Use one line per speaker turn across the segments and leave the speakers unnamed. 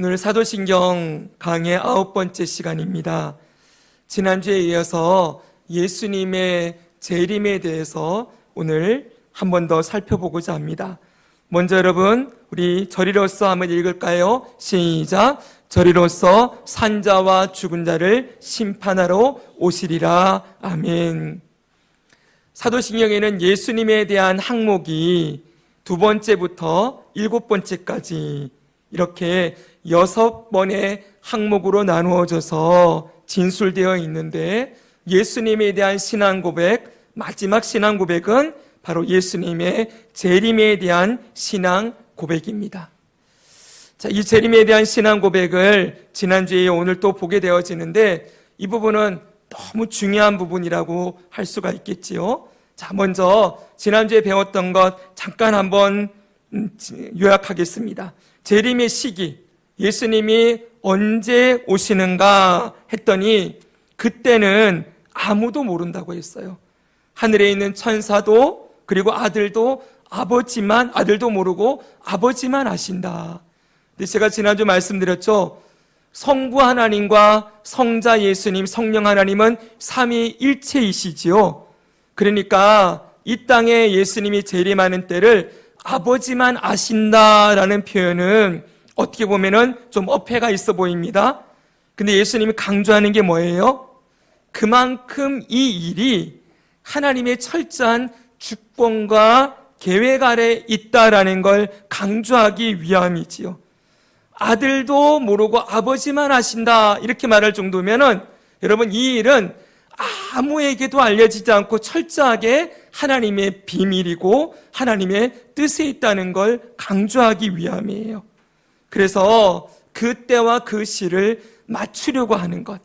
오늘 사도신경 강의 9번째 시간입니다. 지난주에 이어서 예수님의 재림에 대해서 오늘 한 번 더 살펴보고자 합니다. 먼저 여러분, 우리 저리로서 한번 읽을까요? 시작! 저리로서 산자와 죽은 자를 심판하러 오시리라. 아멘. 사도신경에는 예수님에 대한 항목이 2번째부터 7번째까지 이렇게 6번의 항목으로 나누어져서 진술되어 있는데, 예수님에 대한 신앙 고백, 마지막 신앙 고백은 바로 예수님의 재림에 대한 신앙 고백입니다. 자, 이 재림에 대한 신앙 고백을 지난주에 오늘 또 보게 되어지는데, 이 부분은 너무 중요한 부분이라고 할 수가 있겠지요. 자, 먼저 지난주에 배웠던 것 잠깐 한번 요약하겠습니다. 재림의 시기, 예수님이 언제 오시는가 했더니 그때는 아무도 모른다고 했어요. 하늘에 있는 천사도, 그리고 아들도 모르고 아버지만 아신다. 근데 제가 지난주 말씀드렸죠. 성부 하나님과 성자 예수님, 성령 하나님은 삼위일체이시지요. 그러니까 이 땅에 예수님이 재림하는 때를 아버지만 아신다라는 표현은 어떻게 보면은 좀 어폐가 있어 보입니다. 근데 예수님이 강조하는 게 뭐예요? 그만큼 이 일이 하나님의 철저한 주권과 계획 아래 있다라는 걸 강조하기 위함이지요. 아들도 모르고 아버지만 아신다 이렇게 말할 정도면은 여러분, 이 일은 아무에게도 알려지지 않고 철저하게 하나님의 비밀이고 하나님의 뜻에 있다는 걸 강조하기 위함이에요. 그래서 그 때와 그 시를 맞추려고 하는 것,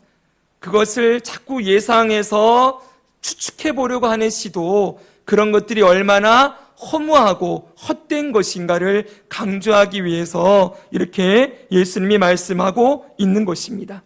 그것을 자꾸 예상해서 추측해 보려고 하는 시도, 그런 것들이 얼마나 허무하고 헛된 것인가를 강조하기 위해서 이렇게 예수님이 말씀하고 있는 것입니다.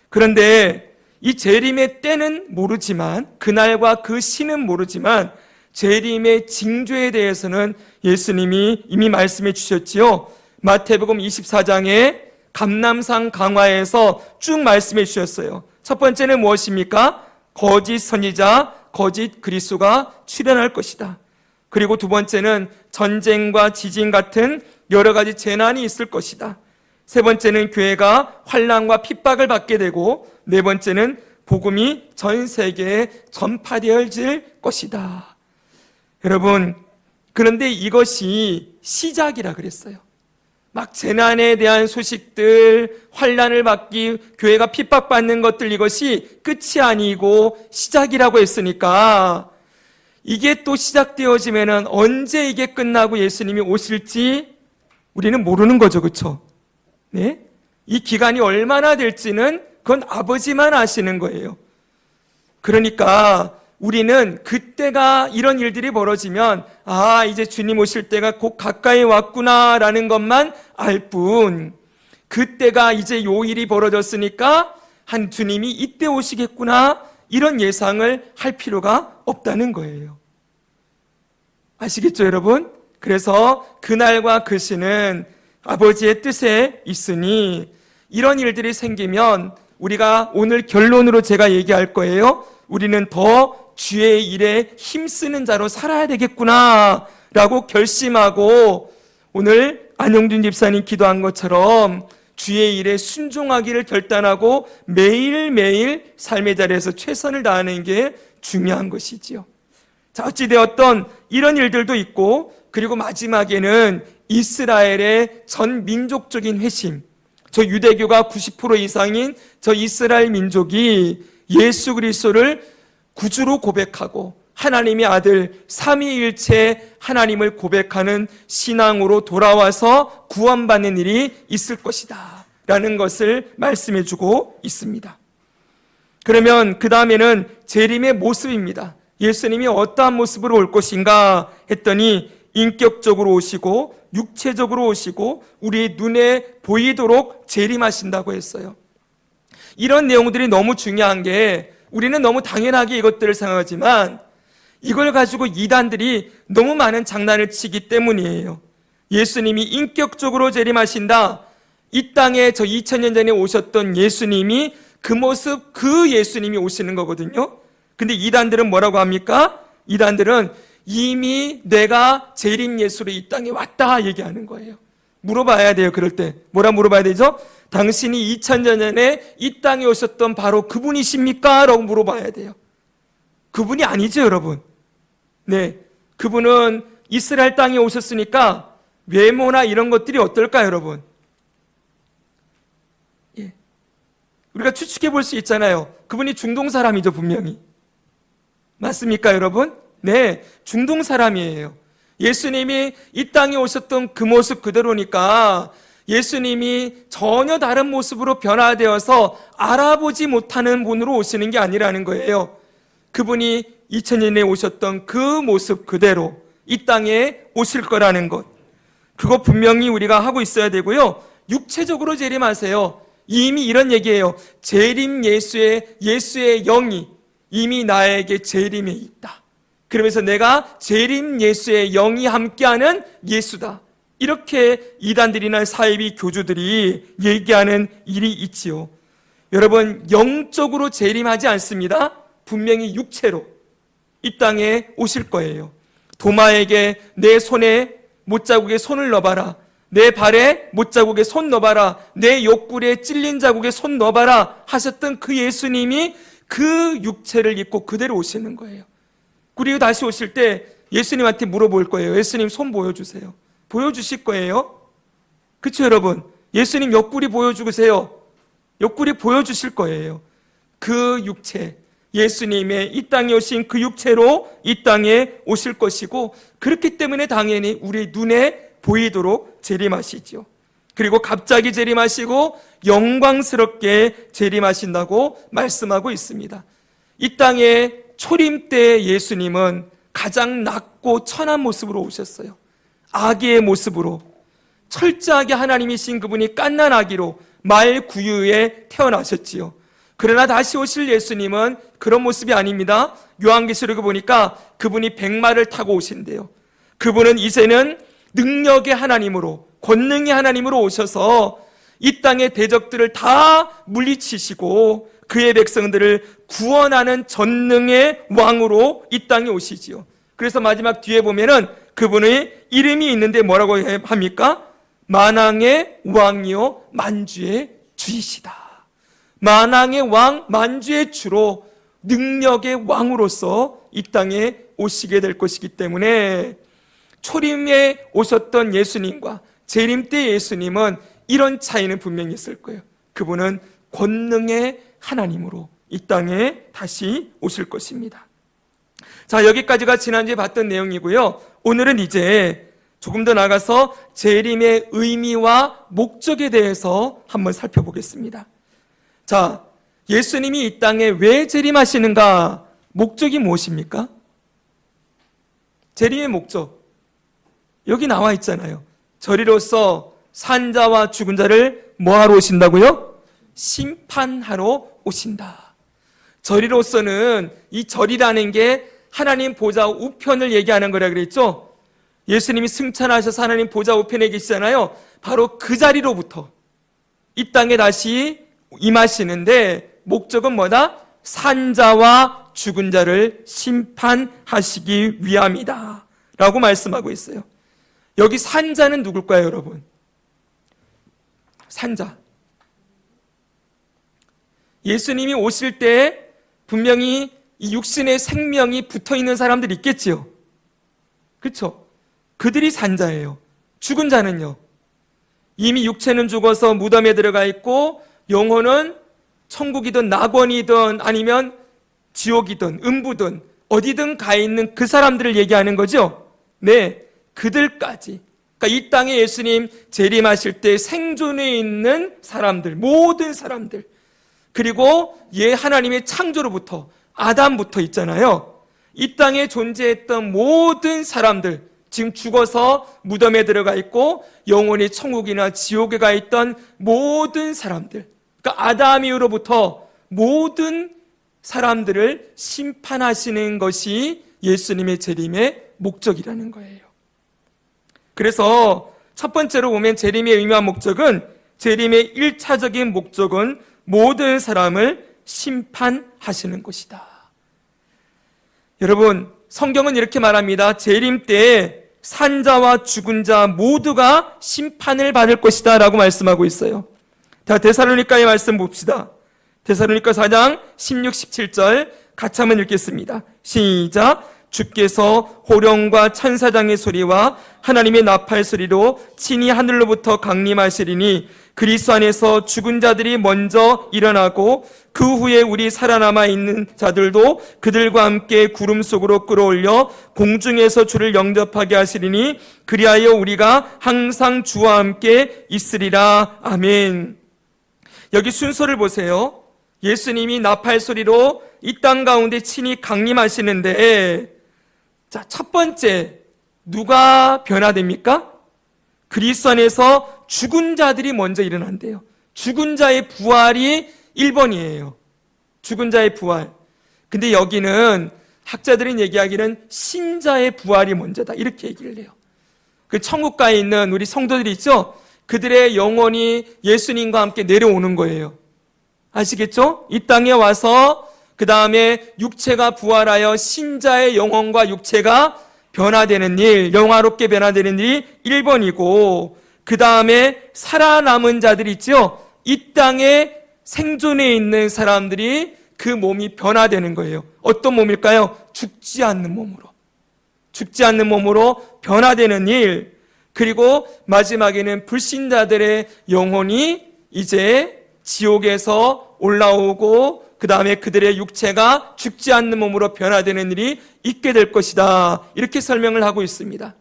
그런데 이 재림의 때는 모르지만, 그날과 그 시는 모르지만 재림의 징조에 대해서는 예수님이 이미 말씀해 주셨지요. 마태복음 24장에 감람산 강화에서 쭉 말씀해 주셨어요. 첫 번째는 무엇입니까? 거짓 선지자, 거짓 그리스도가 출현할 것이다. 그리고 두 번째는 전쟁과 지진 같은 여러 가지 재난이 있을 것이다. 세 번째는 교회가 환난과 핍박을 받게 되고, 네 번째는 복음이 전 세계에 전파되어질 것이다. 여러분, 그런데 이것이 시작이라 그랬어요. 막 재난에 대한 소식들, 환난을 받기, 교회가 핍박받는 것들, 이것이 끝이 아니고 시작이라고 했으니까 이게 또 시작되어지면은 언제 이게 끝나고 예수님이 오실지 우리는 모르는 거죠. 그렇죠? 네? 이 기간이 얼마나 될지는 그건 아버지만 아시는 거예요. 그러니까 우리는 그때가, 이런 일들이 벌어지면 이제 주님 오실 때가 곧 가까이 왔구나라는 것만 알 뿐, 그때가 이제 요 일이 벌어졌으니까 한 주님이 이때 오시겠구나, 이런 예상을 할 필요가 없다는 거예요. 아시겠죠, 여러분? 그래서 그날과 그 시는 아버지의 뜻에 있으니, 이런 일들이 생기면 우리가 오늘 결론으로 제가 얘기할 거예요. 우리는 더 주의 일에 힘쓰는 자로 살아야 되겠구나 라고 결심하고, 오늘 안영준 집사님 기도한 것처럼 주의 일에 순종하기를 결단하고 매일매일 삶의 자리에서 최선을 다하는 게 중요한 것이지요. 자, 어찌되었던 이런 일들도 있고, 그리고 마지막에는 이스라엘의 전 민족적인 회심, 저 유대교가 90% 이상인 저 이스라엘 민족이 예수 그리스도를 구주로 고백하고 하나님의 아들 삼위일체 하나님을 고백하는 신앙으로 돌아와서 구원받는 일이 있을 것이다 라는 것을 말씀해 주고 있습니다. 그러면 그 다음에는 재림의 모습입니다. 예수님이 어떠한 모습으로 올 것인가 했더니 인격적으로 오시고 육체적으로 오시고 우리 눈에 보이도록 재림하신다고 했어요. 이런 내용들이 너무 중요한 게, 우리는 너무 당연하게 이것들을 생각하지만 이걸 가지고 이단들이 너무 많은 장난을 치기 때문이에요. 예수님이 인격적으로 재림하신다, 이 땅에 저 2000년 전에 오셨던 예수님이 그 모습, 그 예수님이 오시는 거거든요. 근데 이단들은 뭐라고 합니까? 이단들은 이미 내가 재림 예수로 이 땅에 왔다 얘기하는 거예요. 물어봐야 돼요. 그럴 때 뭐라 물어봐야 되죠? 당신이 2000년 전에 이 땅에 오셨던 바로 그분이십니까? 라고 물어봐야 돼요. 그분이 아니죠, 여러분. 네, 그분은 이스라엘 땅에 오셨으니까 외모나 이런 것들이 어떨까요, 여러분? 예. 우리가 추측해 볼 수 있잖아요. 그분이 중동 사람이죠, 분명히. 맞습니까, 여러분? 네, 중동 사람이에요. 예수님이 이 땅에 오셨던 그 모습 그대로니까 예수님이 전혀 다른 모습으로 변화되어서 알아보지 못하는 분으로 오시는 게 아니라는 거예요. 그분이 2000년에 오셨던 그 모습 그대로 이 땅에 오실 거라는 것, 그거 분명히 우리가 하고 있어야 되고요. 육체적으로 재림하세요. 이미 이런 얘기예요. 재림 예수의 영이 이미 나에게 재림에 있다. 그러면서 내가 재림 예수의 영이 함께하는 예수다. 이렇게 이단들이나 사이비 교주들이 얘기하는 일이 있지요. 여러분, 영적으로 재림하지 않습니다. 분명히 육체로 이 땅에 오실 거예요. 도마에게 내 손에 못자국에 손을 넣어봐라, 내 발에 못자국에 손 넣어봐라, 내 옆구리에 찔린 자국에 손 넣어봐라 하셨던 그 예수님이 그 육체를 입고 그대로 오시는 거예요. 그리고 다시 오실 때 예수님한테 물어볼 거예요. 예수님 손 보여주세요. 보여주실 거예요. 그렇죠, 여러분? 예수님 옆구리 보여주세요. 옆구리 보여주실 거예요. 그 육체, 예수님의 이 땅에 오신 그 육체로 이 땅에 오실 것이고, 그렇기 때문에 당연히 우리 눈에 보이도록 재림하시죠. 그리고 갑자기 재림하시고 영광스럽게 재림하신다고 말씀하고 있습니다. 이 땅에 초림 때 예수님은 가장 낮고 천한 모습으로 오셨어요. 아기의 모습으로, 철저하게 하나님이신 그분이 갓난 아기로 말구유에 태어나셨지요. 그러나 다시 오실 예수님은 그런 모습이 아닙니다. 요한계시록에 보니까 그분이 백마를 타고 오신대요. 그분은 이제는 능력의 하나님으로, 권능의 하나님으로 오셔서 이 땅의 대적들을 다 물리치시고 그의 백성들을 구원하는 전능의 왕으로 이 땅에 오시지요. 그래서 마지막 뒤에 보면은 그분의 이름이 있는데 뭐라고 합니까? 만왕의 왕이요 만주의 주이시다. 만왕의 왕, 만주의 주로 능력의 왕으로서 이 땅에 오시게 될 것이기 때문에 초림에 오셨던 예수님과 재림 때 예수님은 이런 차이는 분명히 있을 거예요. 그분은 권능의 하나님으로 이 땅에 다시 오실 것입니다. 자, 여기까지가 지난주에 봤던 내용이고요. 오늘은 이제 조금 더 나가서 재림의 의미와 목적에 대해서 한번 살펴보겠습니다. 자, 예수님이 이 땅에 왜 재림하시는가? 목적이 무엇입니까? 재림의 목적, 여기 나와 있잖아요. 저리로서 산자와 죽은 자를 뭐하러 오신다고요? 심판하러 오신다. 저리로서는 이 절이라는 게 하나님 보좌 우편을 얘기하는 거라 그랬죠. 예수님이 승천하셔서 하나님 보좌 우편에 계시잖아요. 바로 그 자리로부터 이 땅에 다시 임하시는데 목적은 뭐다? 산자와 죽은 자를 심판하시기 위함이다 라고 말씀하고 있어요. 여기 산자는 누굴까요, 여러분? 산자. 예수님이 오실 때 분명히 이 육신의 생명이 붙어있는 사람들이 있겠지요. 그렇죠? 그들이 산자예요. 죽은 자는요, 이미 육체는 죽어서 무덤에 들어가 있고 영혼은 천국이든 낙원이든 아니면 지옥이든 음부든 어디든 가 있는 그 사람들을 얘기하는 거죠. 네, 그들까지. 그러니까 이 땅에 예수님 재림하실 때 생존해 있는 사람들, 모든 사람들, 그리고 하나님의 창조로부터 아담부터 있잖아요. 이 땅에 존재했던 모든 사람들, 지금 죽어서 무덤에 들어가 있고 영원히 천국이나 지옥에 가 있던 모든 사람들, 그러니까 아담 이후로부터 모든 사람들을 심판하시는 것이 예수님의 재림의 목적이라는 거예요. 그래서 첫 번째로 보면 재림의 의미와 목적은 재림의 1차적인 목적은 모든 사람을 심판하시는 것이다. 여러분, 성경은 이렇게 말합니다. 재림 때에 산자와 죽은 자 모두가 심판을 받을 것이다 라고 말씀하고 있어요. 자, 데살로니가의 말씀 봅시다. 데살로니가 4장 16, 17절 같이 한번 읽겠습니다. 시작. 주께서 호령과 천사장의 소리와 하나님의 나팔 소리로 친히 하늘로부터 강림하시리니 그리스도 안에서 죽은 자들이 먼저 일어나고 그 후에 우리 살아남아 있는 자들도 그들과 함께 구름 속으로 끌어올려 공중에서 주를 영접하게 하시리니 그리하여 우리가 항상 주와 함께 있으리라. 아멘. 여기 순서를 보세요. 예수님이 나팔 소리로 이 땅 가운데 친히 강림하시는데, 자, 첫 번째, 누가 변화됩니까? 그리스도 안에서 죽은 자들이 먼저 일어난대요. 죽은 자의 부활이 1번이에요. 죽은 자의 부활. 근데 여기는 학자들은 얘기하기는 신자의 부활이 먼저다. 이렇게 얘기를 해요. 그 천국가에 있는 우리 성도들이 있죠? 그들의 영혼이 예수님과 함께 내려오는 거예요. 아시겠죠? 이 땅에 와서 그 다음에 육체가 부활하여 신자의 영혼과 육체가 변화되는 일, 영화롭게 변화되는 일이 1번이고, 그 다음에 살아남은 자들이 있죠? 이 땅에 생존해 있는 사람들이 그 몸이 변화되는 거예요. 어떤 몸일까요? 죽지 않는 몸으로. 죽지 않는 몸으로 변화되는 일. 그리고 마지막에는 불신자들의 영혼이 이제 지옥에서 올라오고 그 다음에 그들의 육체가 죽지 않는 몸으로 변화되는 일이 있게 될 것이다. 이렇게 설명을 하고 있습니다.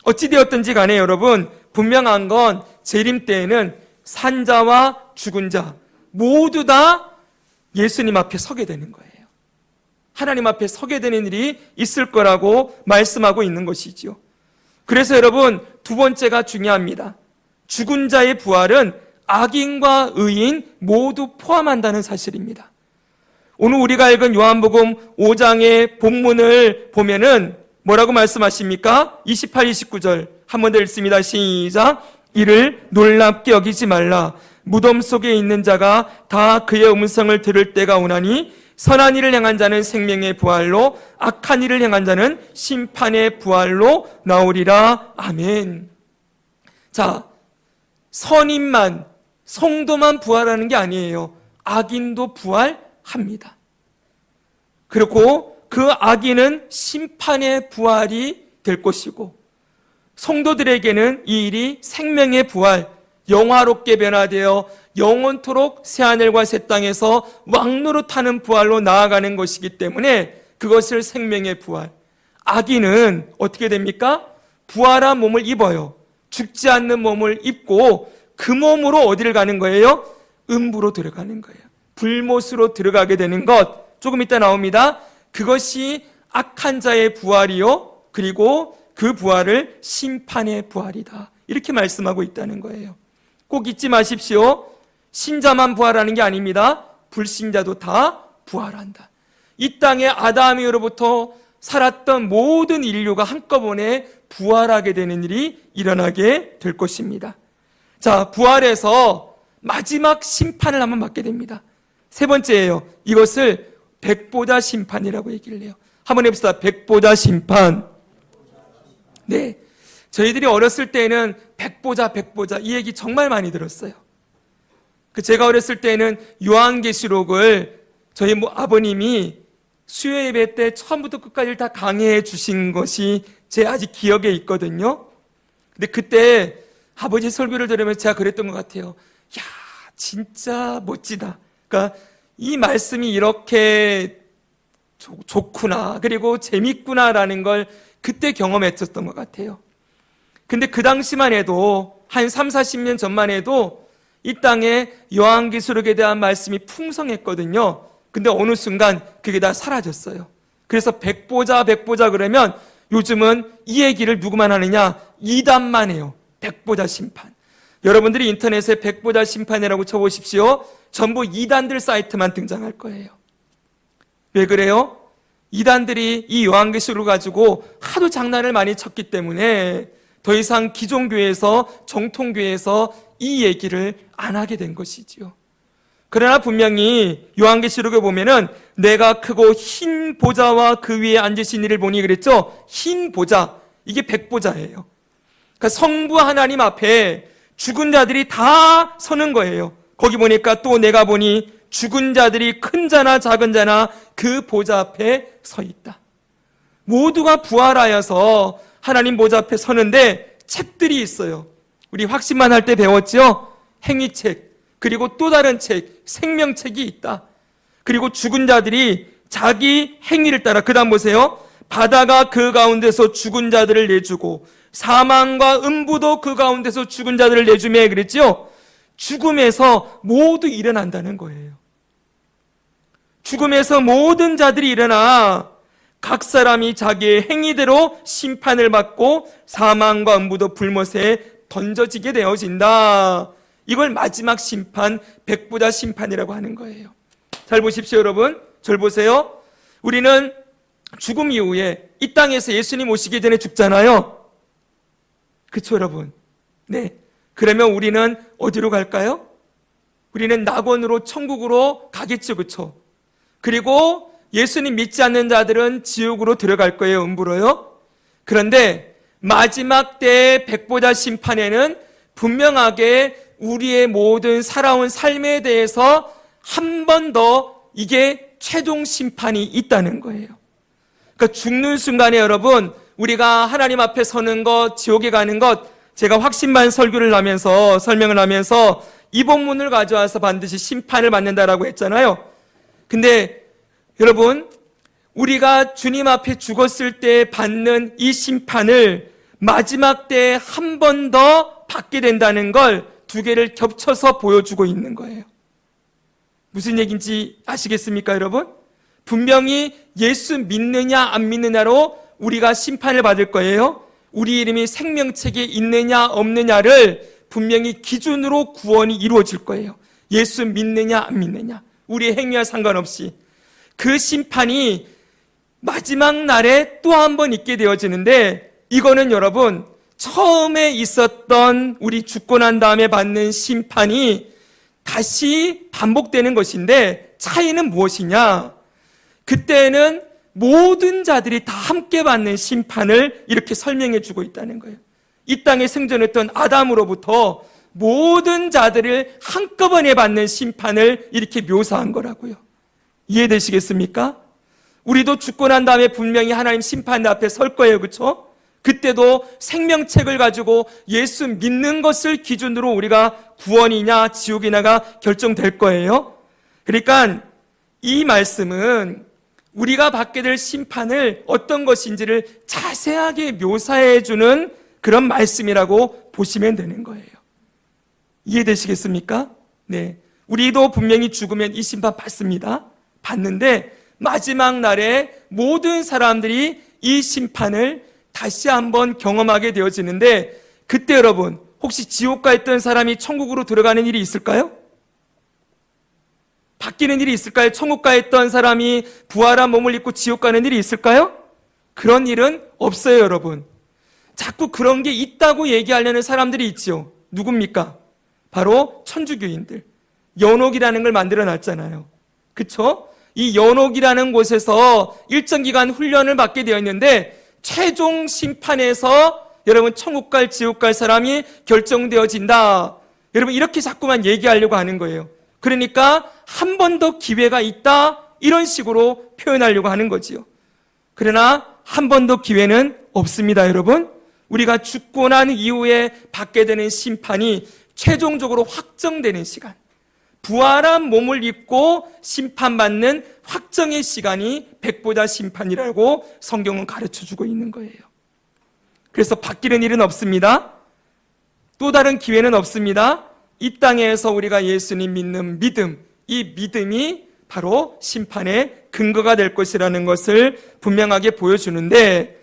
어찌되었든지 간에 여러분, 분명한 건 재림 때에는 산자와 죽은 자 모두 다 예수님 앞에 서게 되는 거예요. 하나님 앞에 서게 되는 일이 있을 거라고 말씀하고 있는 것이지요. 그래서 여러분, 두 번째가 중요합니다. 죽은 자의 부활은 악인과 의인 모두 포함한다는 사실입니다. 오늘 우리가 읽은 요한복음 5장의 본문을 보면은 뭐라고 말씀하십니까? 28, 29절 한 번 더 읽습니다. 시작. 이를 놀랍게 여기지 말라. 무덤 속에 있는 자가 다 그의 음성을 들을 때가 오나니 선한 일을 행한 자는 생명의 부활로 악한 일을 행한 자는 심판의 부활로 나오리라. 아멘. 자, 선인만, 성도만 부활하는 게 아니에요. 악인도 부활합니다. 그리고 그 악인은 심판의 부활이 될 것이고, 성도들에게는 이 일이 생명의 부활, 영화롭게 변화되어 영원토록 새하늘과 새 땅에서 왕노릇하는 부활로 나아가는 것이기 때문에 그것을 생명의 부활. 악인은 어떻게 됩니까? 부활한 몸을 입어요. 죽지 않는 몸을 입고 그 몸으로 어디를 가는 거예요? 음부로 들어가는 거예요. 불못으로 들어가게 되는 것. 조금 이따 나옵니다. 그것이 악한 자의 부활이요. 그리고 그 부활을 심판의 부활이다. 이렇게 말씀하고 있다는 거예요. 꼭 잊지 마십시오. 신자만 부활하는 게 아닙니다. 불신자도 다 부활한다. 이 땅에 아담 이후로부터 살았던 모든 인류가 한꺼번에 부활하게 되는 일이 일어나게 될 것입니다. 자, 부활해서 마지막 심판을 한번 받게 됩니다. 세 번째예요. 이것을 백보자 심판이라고 얘기를 해요. 한번 해봅시다. 백보자 심판. 네, 저희들이 어렸을 때는 백보자 이 얘기 정말 많이 들었어요. 제가 어렸을 때는 요한계시록을 저희 아버님이 수요 예배 때 처음부터 끝까지 다 강해해 주신 것이 제 아직 기억에 있거든요. 근데 그때 아버지 설교를 들으면서 제가 그랬던 것 같아요. 야, 진짜 멋지다. 그러니까 이 말씀이 이렇게 좋구나, 그리고 재밌구나라는 걸 그때 경험했었던 것 같아요. 근데 그 당시만 해도 한 3, 40년 전만 해도 이 땅에 요한계시록에 대한 말씀이 풍성했거든요. 근데 어느 순간 그게 다 사라졌어요. 그래서 백보자 그러면 요즘은 이 얘기를 누구만 하느냐? 이단만 해요. 백보자 심판. 여러분들이 인터넷에 백보자 심판이라고 쳐보십시오. 전부 이단들 사이트만 등장할 거예요. 왜 그래요? 이단들이 이 요한계시록을 가지고 하도 장난을 많이 쳤기 때문에 더 이상 기존교회에서, 정통교회에서 이 얘기를 안 하게 된 것이지요. 그러나 분명히 요한계시록에 보면은 내가 크고 흰 보좌와 그 위에 앉으신 이를 보니 그랬죠. 흰 보좌, 이게 백보좌예요. 그러니까 성부 하나님 앞에 죽은 자들이 다 서는 거예요. 거기 보니까 또 내가 보니 죽은 자들이 큰 자나 작은 자나 그 보좌 앞에 서 있다. 모두가 부활하여서 하나님 보좌 앞에 서는데 책들이 있어요. 우리 확신만 할 때 배웠죠? 행위책, 그리고 또 다른 책, 생명책이 있다. 그리고 죽은 자들이 자기 행위를 따라, 그 다음 보세요. 바다가 그 가운데서 죽은 자들을 내주고 사망과 음부도 그 가운데서 죽은 자들을 내주매 그랬죠? 죽음에서 모두 일어난다는 거예요. 죽음에서 모든 자들이 일어나 각 사람이 자기의 행위대로 심판을 받고 사망과 음부도 불못에 던져지게 되어진다. 이걸 마지막 심판, 백보자 심판이라고 하는 거예요. 잘 보십시오, 여러분. 절 보세요. 우리는 죽음 이후에 이 땅에서 예수님 오시기 전에 죽잖아요. 그쵸, 여러분? 네. 그러면 우리는 어디로 갈까요? 우리는 낙원으로, 천국으로 가겠죠, 그쵸? 그리고 예수님 믿지 않는 자들은 지옥으로 들어갈 거예요, 음부로요. 그런데 마지막 때의 백보자 심판에는 분명하게 우리의 모든 살아온 삶에 대해서 한 번 더 이게 최종 심판이 있다는 거예요. 그러니까 죽는 순간에 여러분, 우리가 하나님 앞에 서는 것, 지옥에 가는 것, 제가 확신만 설교를 하면서, 설명을 하면서 이 본문을 가져와서 반드시 심판을 받는다라고 했잖아요. 근데 여러분, 우리가 주님 앞에 죽었을 때 받는 이 심판을 마지막 때에 한 번 더 받게 된다는 걸 두 개를 겹쳐서 보여주고 있는 거예요. 무슨 얘기인지 아시겠습니까, 여러분? 분명히 예수 믿느냐 안 믿느냐로 우리가 심판을 받을 거예요. 우리 이름이 생명책에 있느냐 없느냐를 분명히 기준으로 구원이 이루어질 거예요. 예수 믿느냐 안 믿느냐, 우리의 행위와 상관없이. 그 심판이 마지막 날에 또 한 번 있게 되어지는데, 이거는 여러분 처음에 있었던 우리 죽고 난 다음에 받는 심판이 다시 반복되는 것인데, 차이는 무엇이냐? 그때는 모든 자들이 다 함께 받는 심판을 이렇게 설명해 주고 있다는 거예요. 이 땅에 생존했던 아담으로부터 모든 자들을 한꺼번에 받는 심판을 이렇게 묘사한 거라고요. 이해되시겠습니까? 우리도 죽고 난 다음에 분명히 하나님 심판 앞에 설 거예요. 그렇죠? 그때도 생명책을 가지고 예수 믿는 것을 기준으로 우리가 구원이냐 지옥이냐가 결정될 거예요. 그러니까 이 말씀은 우리가 받게 될 심판을 어떤 것인지를 자세하게 묘사해 주는 그런 말씀이라고 보시면 되는 거예요. 이해되시겠습니까? 네. 우리도 분명히 죽으면 이 심판 받습니다. 받는데 마지막 날에 모든 사람들이 이 심판을 다시 한번 경험하게 되어지는데, 그때 여러분 혹시 지옥 가 있던 사람이 천국으로 들어가는 일이 있을까요? 바뀌는 일이 있을까요? 천국 가 있던 사람이 부활한 몸을 입고 지옥 가는 일이 있을까요? 그런 일은 없어요, 여러분. 자꾸 그런 게 있다고 얘기하려는 사람들이 있지요. 누굽니까? 바로 천주교인들. 연옥이라는 걸 만들어 놨잖아요. 그쵸? 이 연옥이라는 곳에서 일정 기간 훈련을 받게 되어 있는데, 최종 심판에서 여러분 천국 갈 지옥 갈 사람이 결정되어진다. 여러분 이렇게 자꾸만 얘기하려고 하는 거예요. 그러니까 한 번 더 기회가 있다, 이런 식으로 표현하려고 하는 거지요. 그러나 한 번 더 기회는 없습니다, 여러분. 우리가 죽고 난 이후에 받게 되는 심판이 최종적으로 확정되는 시간, 부활한 몸을 입고 심판받는 확정의 시간이 백보자 심판이라고 성경은 가르쳐주고 있는 거예요. 그래서 바뀌는 일은 없습니다. 또 다른 기회는 없습니다. 이 땅에서 우리가 예수님 믿는 믿음, 이 믿음이 바로 심판의 근거가 될 것이라는 것을 분명하게 보여주는데,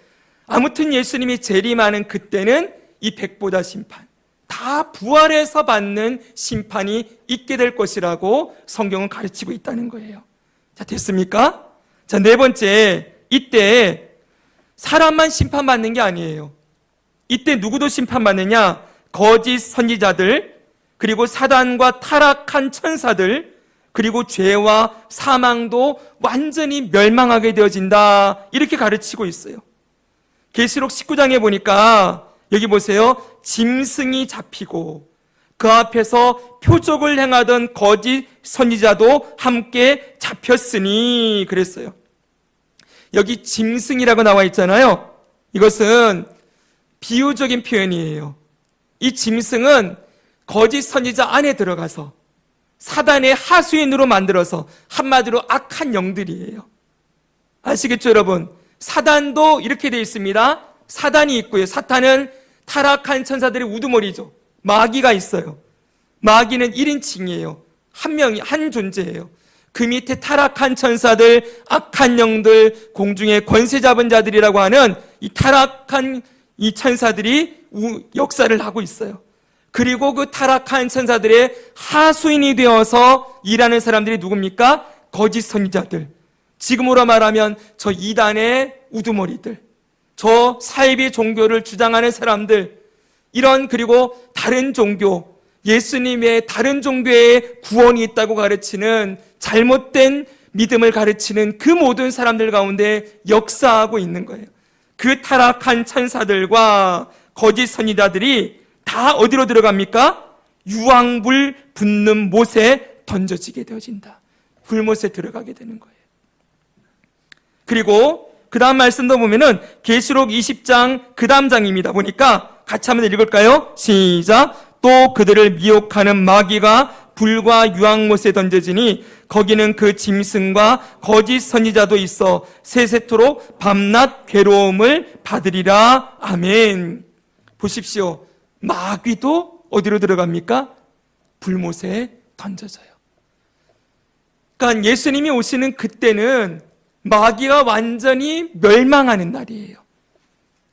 아무튼 예수님이 재림하는 그때는 이 백보자 심판, 다 부활해서 받는 심판이 있게 될 것이라고 성경은 가르치고 있다는 거예요. 자, 됐습니까? 자, 네 번째, 이때 사람만 심판받는 게 아니에요. 이때 누구도 심판받느냐? 거짓 선지자들, 그리고 사단과 타락한 천사들, 그리고 죄와 사망도 완전히 멸망하게 되어진다, 이렇게 가르치고 있어요. 계시록 19장에 보니까 여기 보세요. 짐승이 잡히고 그 앞에서 표적을 행하던 거짓 선지자도 함께 잡혔으니 그랬어요. 여기 짐승이라고 나와 있잖아요. 이것은 비유적인 표현이에요. 이 짐승은 거짓 선지자 안에 들어가서 사단의 하수인으로 만들어서 한마디로 악한 영들이에요. 아시겠죠, 여러분? 사단도 이렇게 되어 있습니다. 사단이 있고요. 사탄은 타락한 천사들의 우두머리죠. 마귀가 있어요. 마귀는 1인칭이에요. 한 명이, 한 존재예요. 그 밑에 타락한 천사들, 악한 영들, 공중의 권세 잡은 자들이라고 하는 이 타락한 이 천사들이 역사를 하고 있어요. 그리고 그 타락한 천사들의 하수인이 되어서 일하는 사람들이 누굽니까? 거짓 선지자들. 지금으로 말하면 저 이단의 우두머리들, 저 사이비 종교를 주장하는 사람들, 이런, 그리고 다른 종교, 예수님의 다른 종교에 구원이 있다고 가르치는 잘못된 믿음을 가르치는 그 모든 사람들 가운데 역사하고 있는 거예요. 그 타락한 천사들과 거짓 선지자들이 다 어디로 들어갑니까? 유황불 붙는 못에 던져지게 되어진다. 불못에 들어가게 되는 거예요. 그리고 그 다음 말씀도 보면은 계시록 20장 그 다음 장입니다. 보니까 같이 한번 읽을까요? 시작. 또 그들을 미혹하는 마귀가 불과 유황못에 던져지니 거기는 그 짐승과 거짓 선지자도 있어 세세토록 밤낮 괴로움을 받으리라. 아멘. 보십시오. 마귀도 어디로 들어갑니까? 불못에 던져져요. 그러니까 예수님이 오시는 그때는 마귀가 완전히 멸망하는 날이에요.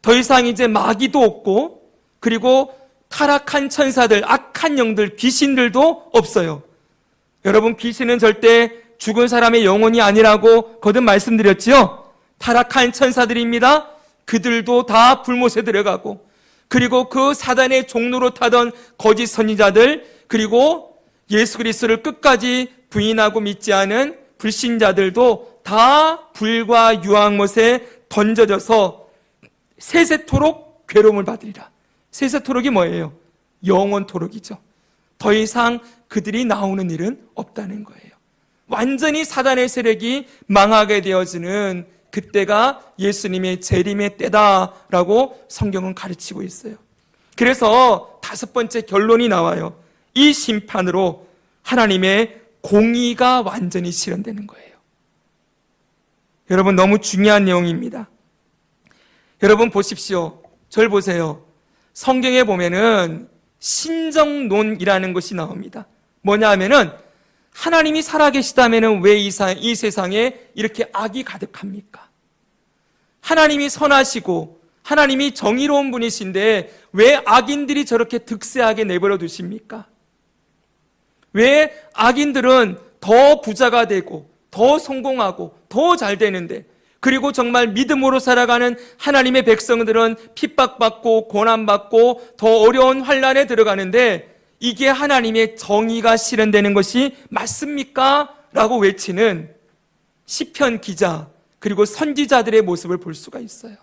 더 이상 이제 마귀도 없고, 그리고 타락한 천사들, 악한 영들, 귀신들도 없어요. 여러분, 귀신은 절대 죽은 사람의 영혼이 아니라고 거듭 말씀드렸지요. 타락한 천사들입니다. 그들도 다 불못에 들어가고, 그리고 그 사단의 종로로 타던 거짓 선지자들, 그리고 예수 그리스도를 끝까지 부인하고 믿지 않은 불신자들도 다 불과 유황못에 던져져서 세세토록 괴로움을 받으리라. 세세토록이 뭐예요? 영원토록이죠. 더 이상 그들이 나오는 일은 없다는 거예요. 완전히 사단의 세력이 망하게 되어지는 그때가 예수님의 재림의 때다라고 성경은 가르치고 있어요. 그래서 다섯 번째 결론이 나와요. 이 심판으로 하나님의 공의가 완전히 실현되는 거예요. 여러분, 너무 중요한 내용입니다. 여러분 보십시오. 절 보세요. 성경에 보면은 신정론이라는 것이 나옵니다. 뭐냐 하면은 하나님이 살아계시다면은 왜 이 세상에 이렇게 악이 가득합니까? 하나님이 선하시고 하나님이 정의로운 분이신데 왜 악인들이 저렇게 득세하게 내버려 두십니까? 왜 악인들은 더 부자가 되고 더 성공하고 더 잘 되는데, 그리고 정말 믿음으로 살아가는 하나님의 백성들은 핍박받고 고난받고 더 어려운 환난에 들어가는데 이게 하나님의 정의가 실현되는 것이 맞습니까? 라고 외치는 시편 기자 그리고 선지자들의 모습을 볼 수가 있어요.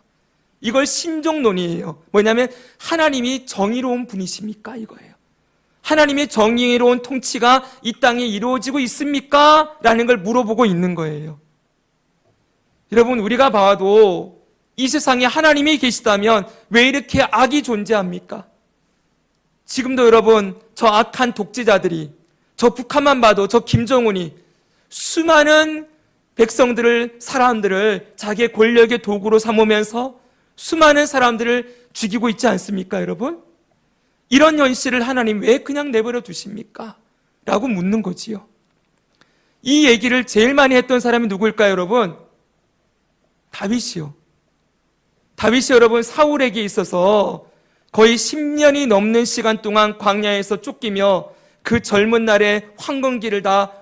이걸 신정론이에요. 뭐냐면 하나님이 정의로운 분이십니까? 이거예요. 하나님의 정의로운 통치가 이 땅에 이루어지고 있습니까? 라는 걸 물어보고 있는 거예요. 여러분, 우리가 봐도 이 세상에 하나님이 계시다면 왜 이렇게 악이 존재합니까? 지금도 여러분, 저 악한 독재자들이, 저 북한만 봐도 저 김정은이 수많은 백성들을, 사람들을 자기의 권력의 도구로 삼으면서 수많은 사람들을 죽이고 있지 않습니까, 여러분? 이런 현실을 하나님 왜 그냥 내버려 두십니까? 라고 묻는 거지요. 이 얘기를 제일 많이 했던 사람이 누구일까요, 여러분? 다윗이요. 다윗이 여러분 사울에게 있어서 거의 10년이 넘는 시간 동안 광야에서 쫓기며 그 젊은 날에 황금기를 다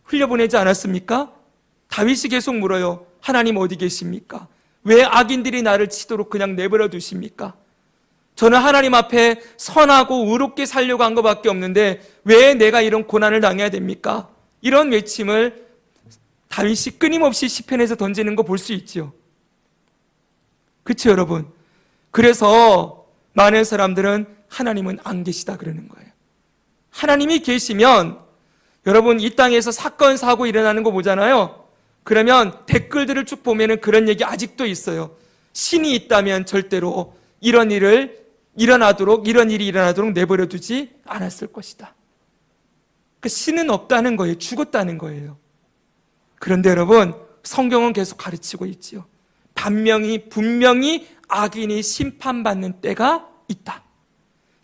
흘려보내지 않았습니까? 다윗이 계속 물어요. 하나님 어디 계십니까? 왜 악인들이 나를 치도록 그냥 내버려 두십니까? 저는 하나님 앞에 선하고 의롭게 살려고 한 것밖에 없는데 왜 내가 이런 고난을 당해야 됩니까? 이런 외침을 다윗이 끊임없이 시편에서 던지는 거 볼 수 있죠. 그렇죠, 여러분? 그래서 많은 사람들은 하나님은 안 계시다 그러는 거예요. 하나님이 계시면 여러분 이 땅에서 사건 사고 일어나는 거 보잖아요. 그러면 댓글들을 쭉 보면은 그런 얘기 아직도 있어요. 신이 있다면 절대로 이런 일이 일어나도록 내버려 두지 않았을 것이다. 그 신은 없다는 거예요. 죽었다는 거예요. 그런데 여러분 성경은 계속 가르치고 있지요. 분명히 악인이 심판받는 때가 있다.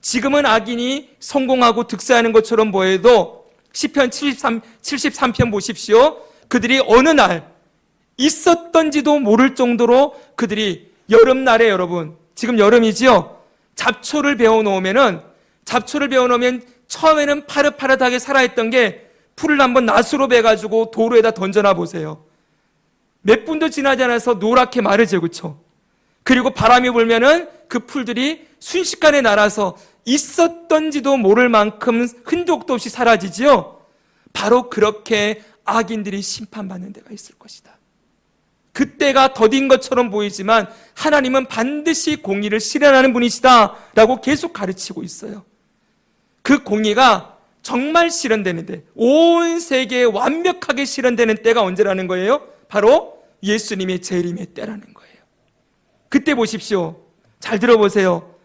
지금은 악인이 성공하고 득세하는 것처럼 보여도 시편 73편 보십시오. 그들이 어느 날 있었던지도 모를 정도로 그들이 여름날에 여러분 지금 여름이지요. 잡초를 베어놓으면 처음에는 파릇파릇하게 살아있던 게 풀을 한번 낫으로 베가지고 도로에다 던져놔 보세요. 몇 분도 지나지 않아서 노랗게 마르죠, 그렇죠? 그리고 바람이 불면은 그 풀들이 순식간에 날아서 있었던지도 모를 만큼 흔적도 없이 사라지지요. 바로 그렇게 악인들이 심판받는 데가 있을 것이다. 그때가 더딘 것처럼 보이지만 하나님은 반드시 공의를 실현하는 분이시다라고 계속 가르치고 있어요. 그 공의가 정말 실현되는데 온 세계에 완벽하게 실현되는 때가 언제라는 거예요? 바로 예수님의 재림의 때라는 거예요. 그때 보십시오. 잘 들어보세요.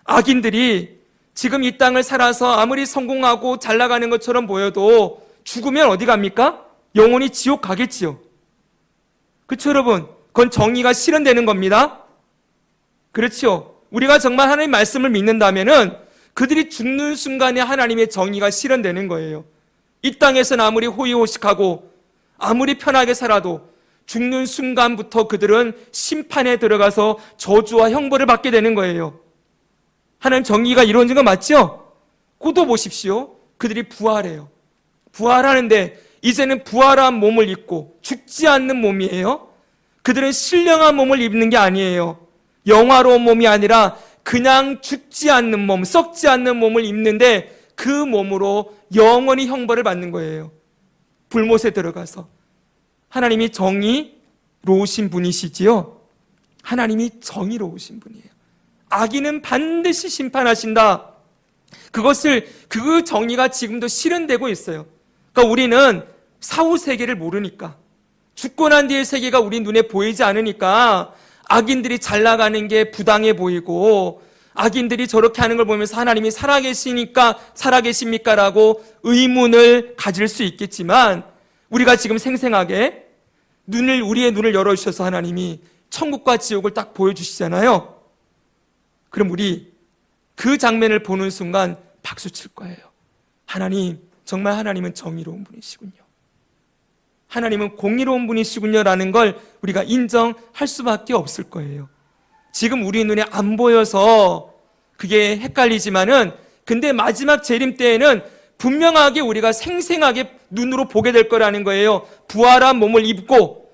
악인들이 지금 이 땅을 살아서 아무리 성공하고 잘 나가는 것처럼 보여도 죽으면 어디 갑니까? 영원히 지옥 가겠지요. 그렇죠, 여러분? 그건 정의가 실현되는 겁니다. 그렇죠? 우리가 정말 하나님의 말씀을 믿는다면은 그들이 죽는 순간에 하나님의 정의가 실현되는 거예요. 이 땅에서는 아무리 호의호식하고 아무리 편하게 살아도 죽는 순간부터 그들은 심판에 들어가서 저주와 형벌을 받게 되는 거예요. 하나님 정의가 이루어진 거 맞죠? 또 보십시오. 그들이 부활해요. 부활하는데 이제는 부활한 몸을 입고 죽지 않는 몸이에요. 그들은 신령한 몸을 입는 게 아니에요. 영화로운 몸이 아니라 그냥 죽지 않는 몸, 썩지 않는 몸을 입는데 그 몸으로 영원히 형벌을 받는 거예요. 불못에 들어가서. 하나님이 정의로우신 분이시지요. 하나님이 정의로우신 분이에요. 악인은 반드시 심판하신다. 그 정의가 지금도 실현되고 있어요. 그러니까 우리는 사후 세계를 모르니까, 죽고 난 뒤의 세계가 우리 눈에 보이지 않으니까 악인들이 잘 나가는 게 부당해 보이고 악인들이 저렇게 하는 걸 보면서 하나님이 살아계십니까? 라고 의문을 가질 수 있겠지만 우리가 지금 생생하게 우리의 눈을 열어주셔서 하나님이 천국과 지옥을 딱 보여주시잖아요. 그럼 우리 그 장면을 보는 순간 박수 칠 거예요. 정말 하나님은 정의로운 분이시군요. 하나님은 공의로운 분이시군요 라는 걸 우리가 인정할 수밖에 없을 거예요. 지금 우리 눈에 안 보여서 그게 헷갈리지만은 근데 마지막 재림 때에는 분명하게 우리가 생생하게 눈으로 보게 될 거라는 거예요. 부활한 몸을 입고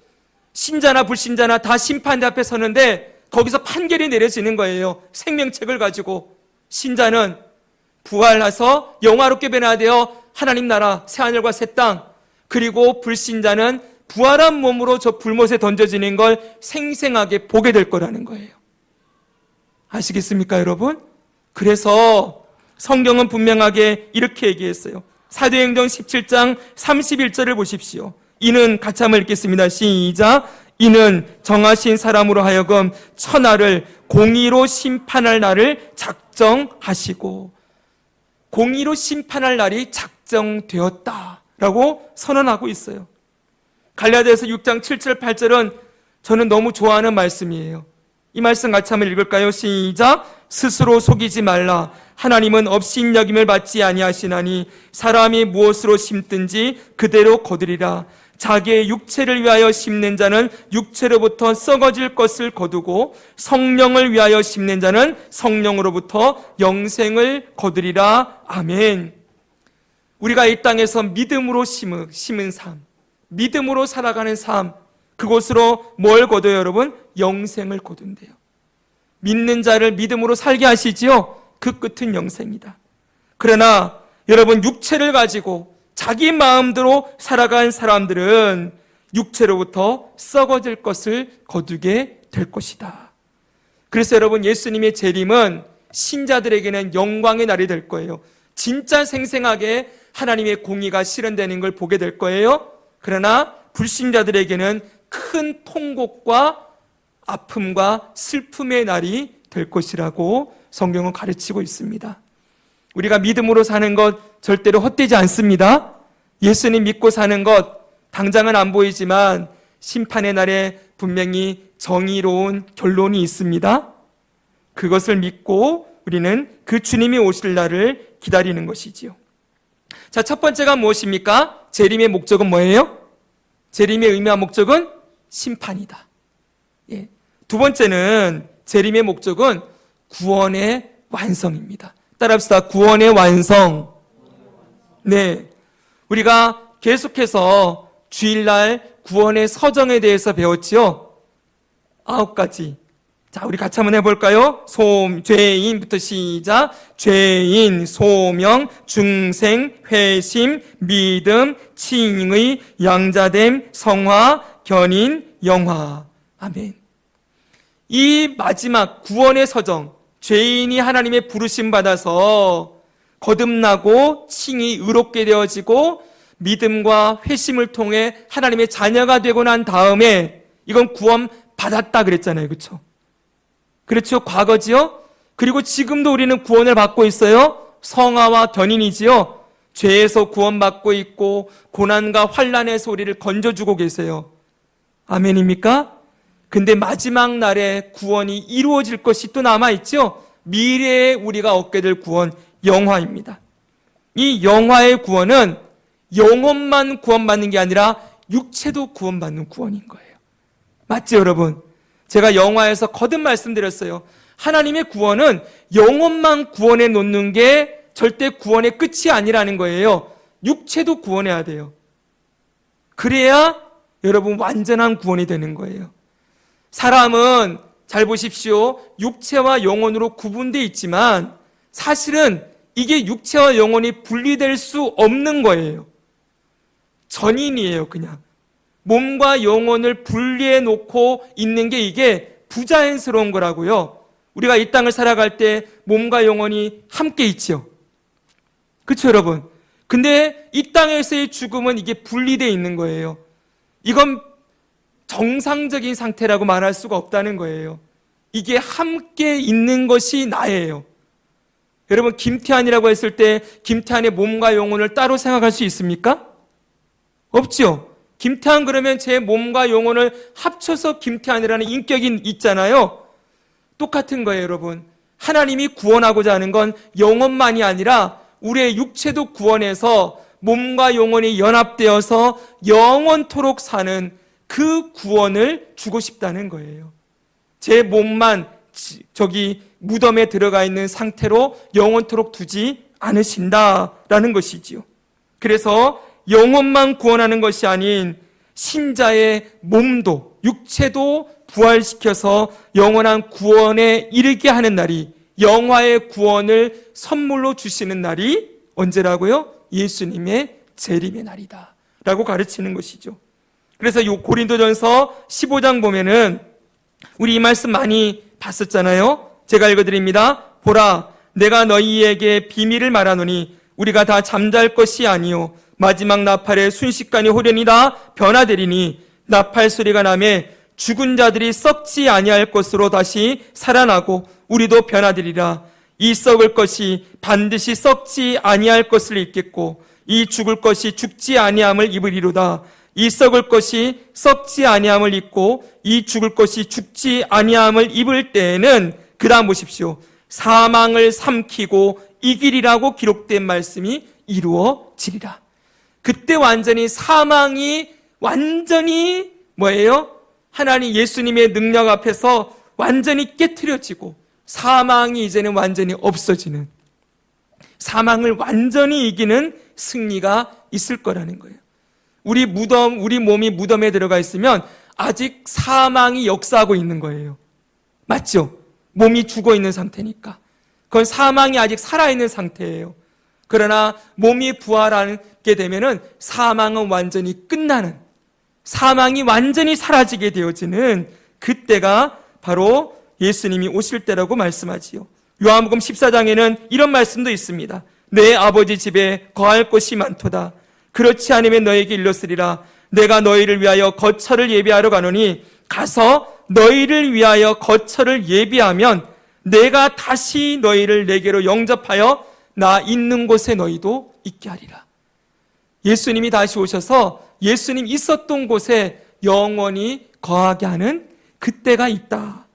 신자나 불신자나 다 심판대 앞에 서는데 거기서 판결이 내려지는 거예요. 생명책을 가지고 신자는 부활해서 영화롭게 변화되어 하나님 나라 새하늘과 새 땅, 그리고 불신자는 부활한 몸으로 저 불못에 던져지는 걸 생생하게 보게 될 거라는 거예요. 아시겠습니까, 여러분? 그래서 성경은 분명하게 이렇게 얘기했어요. 사도행전 17장 31절을 보십시오. 이는 같이 한번 읽겠습니다. 시작. 이는 정하신 사람으로 하여금 천하를 공의로 심판할 날을 작정하시고, 공의로 심판할 날이 작정되었다라고 선언하고 있어요. 갈라디아서 6장 7절 8절은 저는 너무 좋아하는 말씀이에요. 이 말씀 같이 한번 읽을까요? 시작. 스스로 속이지 말라. 하나님은 업신여김을 받지 아니하시나니 사람이 무엇으로 심든지 그대로 거두리라. 자기의 육체를 위하여 심는 자는 육체로부터 썩어질 것을 거두고 성령을 위하여 심는 자는 성령으로부터 영생을 거두리라. 아멘. 우리가 이 땅에서 믿음으로 심은 삶, 믿음으로 살아가는 삶, 그곳으로 뭘 거둬요, 여러분? 영생을 거둔대요. 믿는 자를 믿음으로 살게 하시지요. 그 끝은 영생이다. 그러나 여러분, 육체를 가지고 자기 마음대로 살아간 사람들은 육체로부터 썩어질 것을 거두게 될 것이다. 그래서 여러분, 예수님의 재림은 신자들에게는 영광의 날이 될 거예요. 진짜 생생하게 하나님의 공의가 실현되는 걸 보게 될 거예요. 그러나 불신자들에게는 큰 통곡과 아픔과 슬픔의 날이 될 것이라고 성경은 가르치고 있습니다. 우리가 믿음으로 사는 것 절대로 헛되지 않습니다. 예수님 믿고 사는 것 당장은 안 보이지만 심판의 날에 분명히 정의로운 결론이 있습니다. 그것을 믿고 우리는 그 주님이 오실 날을 기다리는 것이지요. 자, 첫 번째가 무엇입니까? 재림의 목적은 뭐예요? 재림의 의미와 목적은 심판이다. 예. 두 번째는 재림의 목적은 구원의 완성입니다. 따라합시다. 구원의 완성. 네. 우리가 계속해서 주일날 구원의 서정에 대해서 배웠지요. 9가지. 자, 우리 같이 한번 해볼까요? 죄인부터 시작. 죄인, 소명, 중생, 회심, 믿음, 칭의, 양자됨, 성화, 견인, 영화. 아멘. 이 마지막 구원의 서정, 죄인이 하나님의 부르심 받아서 거듭나고 칭이 의롭게 되어지고 믿음과 회심을 통해 하나님의 자녀가 되고 난 다음에 이건 구원 받았다 그랬잖아요. 그렇죠? 그렇죠? 과거지요? 그리고 지금도 우리는 구원을 받고 있어요. 성화와 견인이지요. 죄에서 구원받고 있고 고난과 환난에서 우리를 건져주고 계세요. 아멘입니까? 근데 마지막 날에 구원이 이루어질 것이 또 남아있죠. 미래에 우리가 얻게 될 구원, 영화입니다. 이 영화의 구원은 영혼만 구원받는 게 아니라 육체도 구원받는 구원인 거예요. 맞죠, 여러분? 제가 영화에서 거듭 말씀드렸어요. 하나님의 구원은 영혼만 구원해 놓는 게 절대 구원의 끝이 아니라는 거예요. 육체도 구원해야 돼요. 그래야 여러분 완전한 구원이 되는 거예요. 사람은 잘 보십시오. 육체와 영혼으로 구분되어 있지만 사실은 이게 육체와 영혼이 분리될 수 없는 거예요. 전인이에요, 그냥. 몸과 영혼을 분리해 놓고 있는 게 이게 부자연스러운 거라고요. 우리가 이 땅을 살아갈 때 몸과 영혼이 함께 있지요. 그렇죠, 여러분? 근데 이 땅에서의 죽음은 이게 분리되어 있는 거예요. 이건 정상적인 상태라고 말할 수가 없다는 거예요. 이게 함께 있는 것이 나예요. 여러분, 김태환이라고 했을 때 김태환의 몸과 영혼을 따로 생각할 수 있습니까? 없죠. 김태환 그러면 제 몸과 영혼을 합쳐서 김태환이라는 인격이 있잖아요. 똑같은 거예요, 여러분. 하나님이 구원하고자 하는 건 영혼만이 아니라 우리의 육체도 구원해서 몸과 영혼이 연합되어서 영원토록 사는 그 구원을 주고 싶다는 거예요. 제 몸만 저기 무덤에 들어가 있는 상태로 영원토록 두지 않으신다라는 것이지요. 그래서 영혼만 구원하는 것이 아닌 신자의 몸도 육체도 부활시켜서 영원한 구원에 이르게 하는 날이, 영화의 구원을 선물로 주시는 날이 언제라고요? 예수님의 재림의 날이다 라고 가르치는 것이죠. 그래서 요 고린도전서 15장 보면은 우리 이 말씀 많이 봤었잖아요. 제가 읽어드립니다. 보라, 내가 너희에게 비밀을 말하노니 우리가 다 잠잘 것이 아니요 마지막 나팔의 순식간에 호련히 다 변화되리니 나팔 소리가 나매 죽은 자들이 썩지 아니할 것으로 다시 살아나고 우리도 변화되리라. 이 썩을 것이 반드시 썩지 아니할 것을 입겠고 이 죽을 것이 죽지 아니함을 입으리로다. 이 썩을 것이 썩지 아니함을 입고 이 죽을 것이 죽지 아니함을 입을 때에는 그 다음 보십시오. 사망을 삼키고 이기리라고 기록된 말씀이 이루어지리라. 그때 완전히 사망이 완전히 뭐예요? 하나님 예수님의 능력 앞에서 완전히 깨트려지고 사망이 이제는 완전히 없어지는, 사망을 완전히 이기는 승리가 있을 거라는 거예요. 우리 몸이 무덤에 들어가 있으면 아직 사망이 역사하고 있는 거예요. 맞죠? 몸이 죽어 있는 상태니까. 그건 사망이 아직 살아있는 상태예요. 그러나 몸이 부활하게 되면은 사망은 완전히 끝나는, 사망이 완전히 사라지게 되어지는 그때가 바로 예수님이 오실 때라고 말씀하지요. 요한복음 14장에는 이런 말씀도 있습니다. 내 아버지 집에 거할 곳이 많도다. 그렇지 않으면 너에게 일렀으리라. 내가 너희를 위하여 거처를 예비하러 가노니 가서 너희를 위하여 거처를 예비하면 내가 다시 너희를 내게로 영접하여 나 있는 곳에 너희도 있게 하리라. 예수님이 다시 오셔서 예수님 있었던 곳에 영원히 거하게 하는 그때가 있다.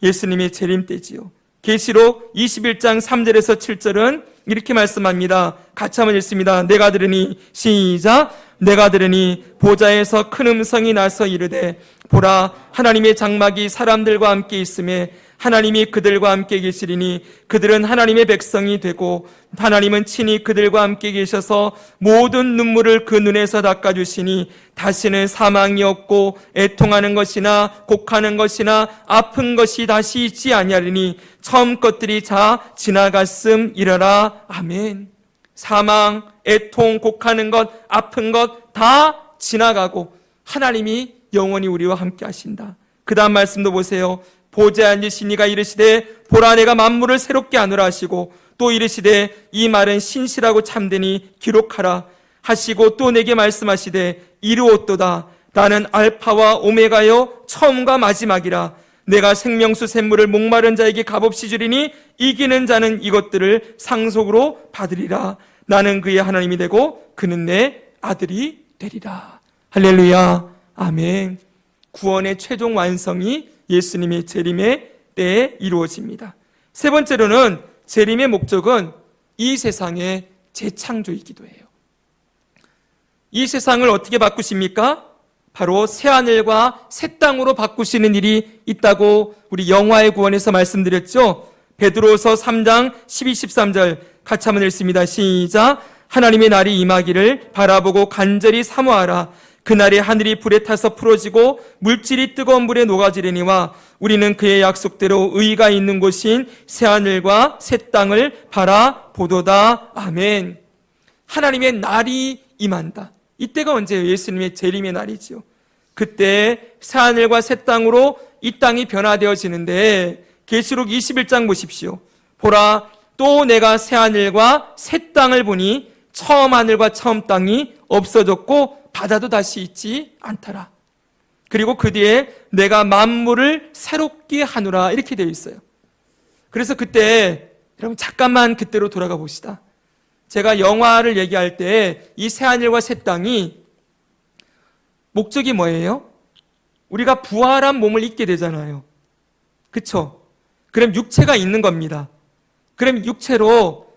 예수님의 재림 때지요. 계시록 21장 3절에서 7절은 이렇게 말씀합니다. 같이 한번 읽습니다. 내가 들으니, 시작. 내가 들으니 보좌에서 큰 음성이 나서 이르되 보라, 하나님의 장막이 사람들과 함께 있음에 하나님이 그들과 함께 계시리니 그들은 하나님의 백성이 되고 하나님은 친히 그들과 함께 계셔서 모든 눈물을 그 눈에서 닦아주시니 다시는 사망이 없고 애통하는 것이나 곡하는 것이나 아픈 것이 다시 있지 아니하리니 처음 것들이 다 지나갔음이라라. 아멘. 사망, 애통, 곡하는 것, 아픈 것 다 지나가고 하나님이 영원히 우리와 함께 하신다. 그 다음 말씀도 보세요. 보좌에 앉으신 이가 이르시되 보라, 내가 만물을 새롭게 하노라 하시고 또 이르시되 이 말은 신실하고 참되니 기록하라 하시고 또 내게 말씀하시되 이루었도다. 나는 알파와 오메가요 처음과 마지막이라. 내가 생명수 샘물을 목마른 자에게 값없이 주리니 이기는 자는 이것들을 상속으로 받으리라. 나는 그의 하나님이 되고 그는 내 아들이 되리라. 할렐루야. 아멘. 구원의 최종 완성이 예수님의 재림의 때에 이루어집니다. 세 번째로는 재림의 목적은 이 세상의 재창조이기도 해요. 이 세상을 어떻게 바꾸십니까? 바로 새하늘과 새 땅으로 바꾸시는 일이 있다고 우리 영화의 구원에서 말씀드렸죠. 베드로서 3장 12, 13절 같이 한번 읽습니다. 시작. 하나님의 날이 임하기를 바라보고 간절히 사모하라. 그날에 하늘이 불에 타서 풀어지고 물질이 뜨거운 물에 녹아지려니와 우리는 그의 약속대로 의가 있는 곳인 새하늘과 새 땅을 바라보도다. 아멘. 하나님의 날이 임한다. 이때가 언제예요? 예수님의 재림의 날이지요. 그때 새하늘과 새 땅으로 이 땅이 변화되어지는데 계시록 21장 보십시오. 보라, 또 내가 새하늘과 새 땅을 보니 처음 하늘과 처음 땅이 없어졌고 바다도 다시 있지 않더라. 그리고 그 뒤에 내가 만물을 새롭게 하노라 이렇게 되어 있어요. 그래서 그때 여러분 잠깐만 그때로 돌아가 봅시다. 제가 영화를 얘기할 때 이 새하늘과 새 땅이 목적이 뭐예요? 우리가 부활한 몸을 입게 되잖아요. 그쵸? 그럼 육체가 있는 겁니다. 그럼 육체로